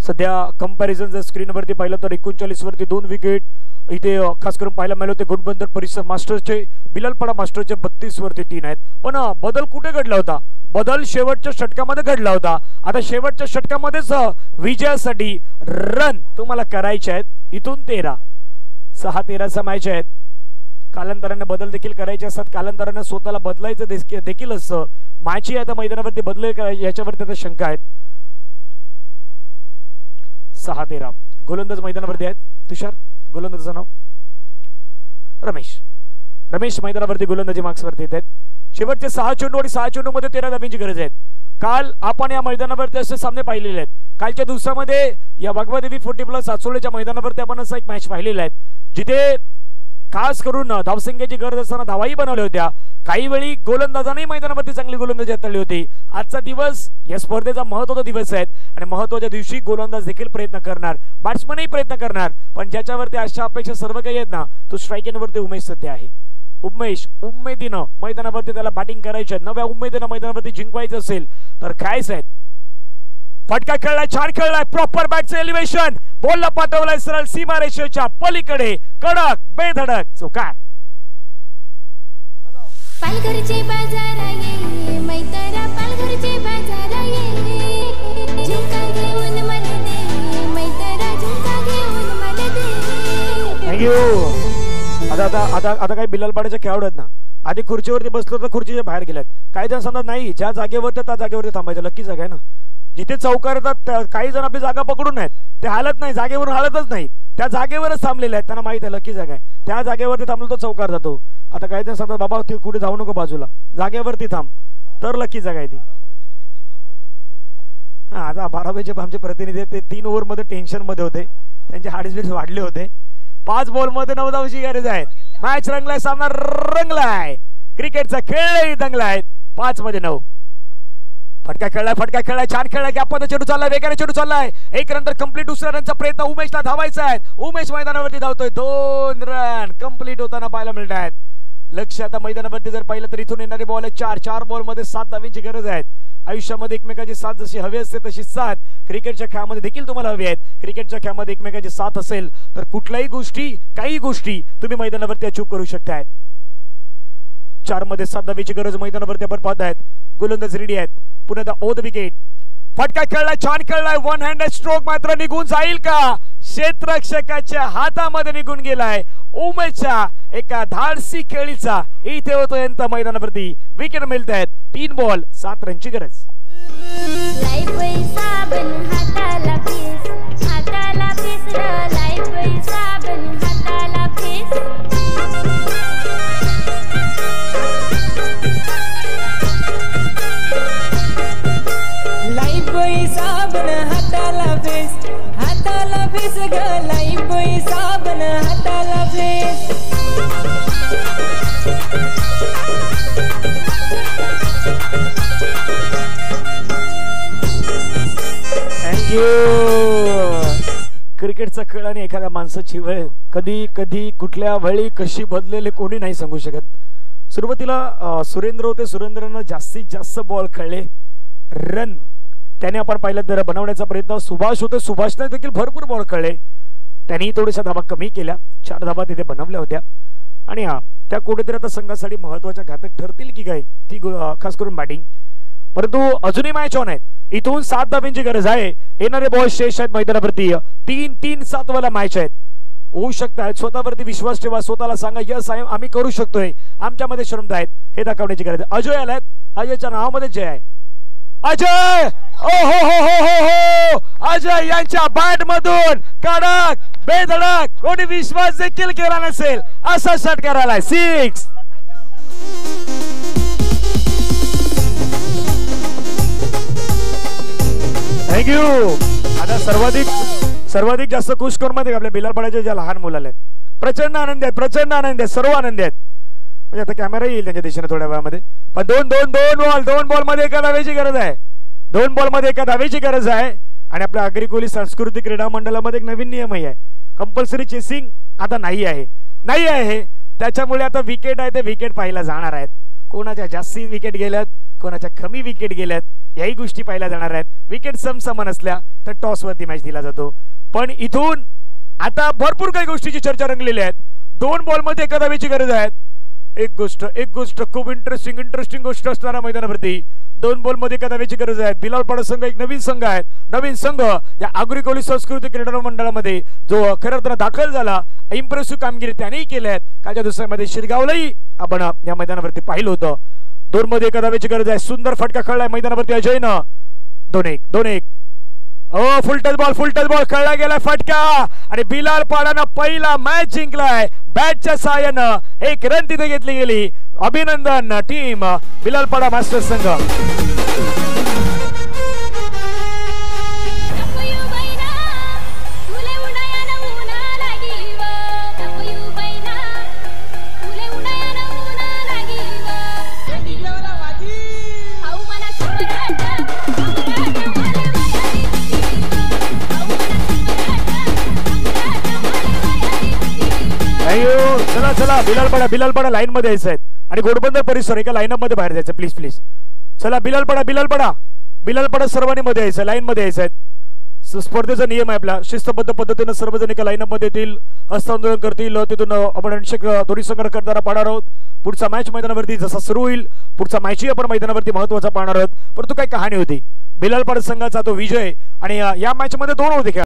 सध्या कंपॅरिझन जर स्क्रीनवरती पाहिलं तर 39 वरती 2 विकेट. इथे खास करून पाहायला मिळाले होते गुटबंदर परिसर मास्टर्सचे, बिलालपाडा मास्टर्सचे 32 वरती 3 आहेत. पण बदल कुठे घडला होता? बदल शेवटच्या षटकामध्ये घडला होता. आता शेवटच्या षटकामध्येच विजयासाठी रन तुम्हाला करायचे आहेत. इथून 13. 6-13चा मॅच आहे. कालांतराने बदल देखील करायचे असतात. कालांतराने स्वतःला बदलायचं देखील असतं. मॅचही आता मैदानावरती बदलेल याच्यावरती आता शंका आहेत. 6-13. गोलंदाज मैदानावरती आहेत. तुषार गोलंदाजाचं नाव रमेश मैदानावरती गोलंदाजी मार्क्सवरती येत आहेत. शेवटचे 6 चेंडू आणि 6 चेंडू मध्ये 13 धावांची गरज आहे. काल आपण या मैदानावरती असे सामने पाहिलेले आहेत. कालच्या दिवसामध्ये या वाघवादेवी 40+ आचोळेच्या मैदानावरती आपण असा एक मॅच पाहिलेला आहे जिथे खास करून धावसंख्येची गरज असताना धावाही बनवल्या होत्या. काही वेळी गोलंदाजांनी मैदानावरती चांगली गोलंदाजी हाताळली होती. आजचा दिवस या स्पर्धेचा महत्त्वाचा दिवस आहे आणि महत्त्वाच्या दिवशी गोलंदाज देखील प्रयत्न करणार, बॅट्समनही प्रयत्न करणार. पण ज्याच्यावरती आशा अपेक्षा सर्व काही आहेत ना, तो स्ट्रायकिंगवरती उमेश सध्या आहे. उमेश उमेदीनं मैदानावरती त्याला बॅटिंग करायची, नव्या उमेदीनं मैदानावरती जिंकवायचं असेल तर कायच आहे. फटका खेळलाय, छान खेळलाय, प्रॉपर बॅटचं एलिव्हेशन, बॉलला पाठवलाय सरळ सीमारेषेच्या पलीकडे, कडक बेधडक चौकार. पालघरचे बाजार ये मैतारा, पालघरचे बाजार ये, झुमका घेऊन मला दे मैतारा, झुमका घेऊन मला दे. थँक्यू. आता काही बिलाल पाड्याच्या खेळाडू आहेत ना, आधी खुर्चीवरती बसलो तर खुर्चीच्या बाहेर गेल्यात. काही जण सांगतात नाही, ज्या जागेवर त्या जागेवरती थांबायचं, लकी जागा आहे ना. जिथे चौकार येतात काही जण आपली जागा पकडून आहेत, ते हालत नाही, जागेवरून हालतच नाही, त्या जागेवरच थांबलेले आहेत. त्यांना माहित आहे लकी जागा आहे, त्या जागेवरती थांबलो तर चौकार जातो. आता काही जण सांगतात बाबा ते कुठे जाऊ नको, बाजूला जागेवरती थांब, तर लकी जागा आहे ती. हा, आता 12 जे आमचे प्रतिनिधी ते 3 ओव्हरमध्ये टेन्शन मध्ये होते, त्यांचे हार्टबीट वाढले होते. 5 बॉलमध्ये 9 धावांची गरज आहे. मॅच रंगलाय, सामना रंगलाय, क्रिकेटचा खेळही दंगलाय. 5 मध्ये 9. फटका खेळलाय, छान खेळलाय, गॅपमध्ये चेंडू चाललाय, वेगाने चेंडू चाललाय. 1 रन तर कंप्लीट. दुसऱ्या रनचा प्रयत्न उमेशला धावायचा आहे. उमेश मैदानावरती धावतोय. 2 रन कंप्लीट होताना पाहायला मिळत आहेत. लक्ष आता मैदानावरती जर पाहिलं तर इथून येणारे बॉल आहे 4 बॉलमध्ये 7 धावांची गरज आहे. आयुष्यामध्ये एकमेकाची साथ जशी हवी असते तशी साथ क्रिकेटच्या खेळामध्ये देखील तुम्हाला हवी आहेत. क्रिकेटच्या खेळामध्ये एकमेकाची साथ असेल तर कुठल्याही गोष्टी, काही गोष्टी तुम्ही मैदानावरती अचूक करू शकताय. 4 मध्ये 7 धावांची गरज मैदानावरती आपण पाहत आहेत. गोलंदाज रेडी आहेत. पुन्हा ओद विकेट. फटका खेळलाय, छान खेळलाय, 1 हँडेड स्ट्रोक मात्र निघून जाईल का? क्षेत्ररक्षकाच्या हातामध्ये निघून गेलाय. उमेशच्या एका धाडसी खेळीचा इथे होतो यंत्र मैदानावरती. विकेट मिळत आहेत. 3 बॉल 7 रनची गरज. हाताला फेस ग, लाईफबॉय साबण हाताला फेस. थँक्यू. क्रिकेटचा खेळ आणि एखाद्या माणसाची वेळ कधी कधी कुठल्या वेळी कशी बदलेले कोणी नाही सांगू शकत. सुरुवातीला सुरेंद्र होते, सुरेंद्रनं जास्तीत जास्त बॉल खेळले, रन त्याने आपण पाहिलं जरा बनवण्याचा प्रयत्न. सुभाष होते, सुभाषने देखील भरपूर बॉल खेळले, त्यांनी थोड्याशा धावा कमी केल्या. 4 धावा तिथे बनवल्या होत्या आणि हा त्या कुठेतरी आता संघासाठी महत्वाच्या घातक ठरतील की काय ती खास करून बॅटिंग. परंतु अजूनही मॅच ऑन आहेत. इथून 7 धावांची गरज आहे. येणारे बॉल शेष आहेत मैदानावरती. 3-3-7 वाला मॅच आहेत, होऊ शकतात. स्वतःवरती विश्वास ठेवा, स्वतःला सांगा यस आम्ही करू शकतोय, आमच्यामध्ये क्षमता आहेत हे दाखवण्याची गरज आहे. अजय आलाय, अजयच्या नावामध्ये जय आहे. अजय, ओ हो हो हो हो हो, अजय यांच्या बॅट मधून कडक बेधडक, कोणी विश्वास देखील केला नसेल असा षटकार आलाय. 6. थँक्यू. आता सर्वाधिक जास्त खुश कोण मध्ये आपल्या बिलाल पाड्याच्या ज्या लहान मुलाला आहेत. प्रचंड आनंद आहेत, प्रचंड आनंद आहेत, सर्व आनंद आहेत. म्हणजे आता कॅमेरा येईल त्यांच्या दिशेने थोड्या वेळामध्ये. पण 2 बॉल मध्ये एका धावेची गरज आहे. 2 बॉल मध्ये एका धावेची गरज आहे. आणि आपल्या आगरी सांस्कृतिक क्रीडा मंडळामध्ये एक नवीन नियमही आहे. कंपल्सरी चेसिंग आता नाही आहे. त्याच्यामुळे आता विकेट आहे ते विकेट पाहायला जाणार आहेत. कोणाच्या जास्ती विकेट गेल्यात, कोणाच्या कमी विकेट गेल्यात, याही गोष्टी पाहायला जाणार आहेत. विकेट समसमान असल्या तर टॉस वरती मॅच दिला जातो. पण इथून आता भरपूर काही गोष्टीची चर्चा रंगलेली आहेत. 2 बॉल मध्ये एका धावेची गरज आहे. एक गोष्ट खूप इंटरेस्टिंग गोष्ट असणारा मैदानावरती 2 बॉल मध्ये एका धावेची गरज आहे. बिलाल पाडा संघ एक नवीन संघ या आगरी सांस्कृतिक क्रीडा मंडळामध्ये जो खरं तर दाखल झाला. इम्प्रेसिव्ह कामगिरी त्यानेही केल्या आहेत. कालच्या दुसऱ्यामध्ये शिरगावलाही आपण या मैदानावरती पाहिलं होतं. 2 मध्ये एका धावेची गरज आहे. सुंदर फटका खेळलाय मैदानावरती अजयनं. 2-1. फुल टच बॉल खेळला गेला फटका आणि बिलाल पाडानं पहिला मॅच जिंकलाय. बॅटच्या साहाय्यानं 1 रन तिथे घेतली गेली. अभिनंदन टीम बिलाल पाडा मास्टर्स संघ. चला चला बिलाल पडा लाईन मध्ये यायचं आहे आणि घोडबंदर परिसर एका लाईन मध्ये बाहेर जायचं प्लीज प्लीज. चला बिलाल पडा सर्वांनी मध्ये यायचं, लाईन मध्ये यायचं आहे. स्पर्धेचा नियम आहे आपला, शिस्तबद्ध पद्धतीने सर्वजण एका लाईन मध्ये येतील, हस्तांदोलन करतील, तिथून आपण अणशक दोन्ही संघर्ष करताना पाहणार आहोत. पुढचा मॅच मैदानावरती जसा सुरू होईल पुढचा मॅचही आपण मैदानावरती महत्वाचा पाहणार आहोत. परंतु काय कहाणी होती बिलाल पडा संघाचा तो विजय आणि या मॅच मध्ये 2 होते.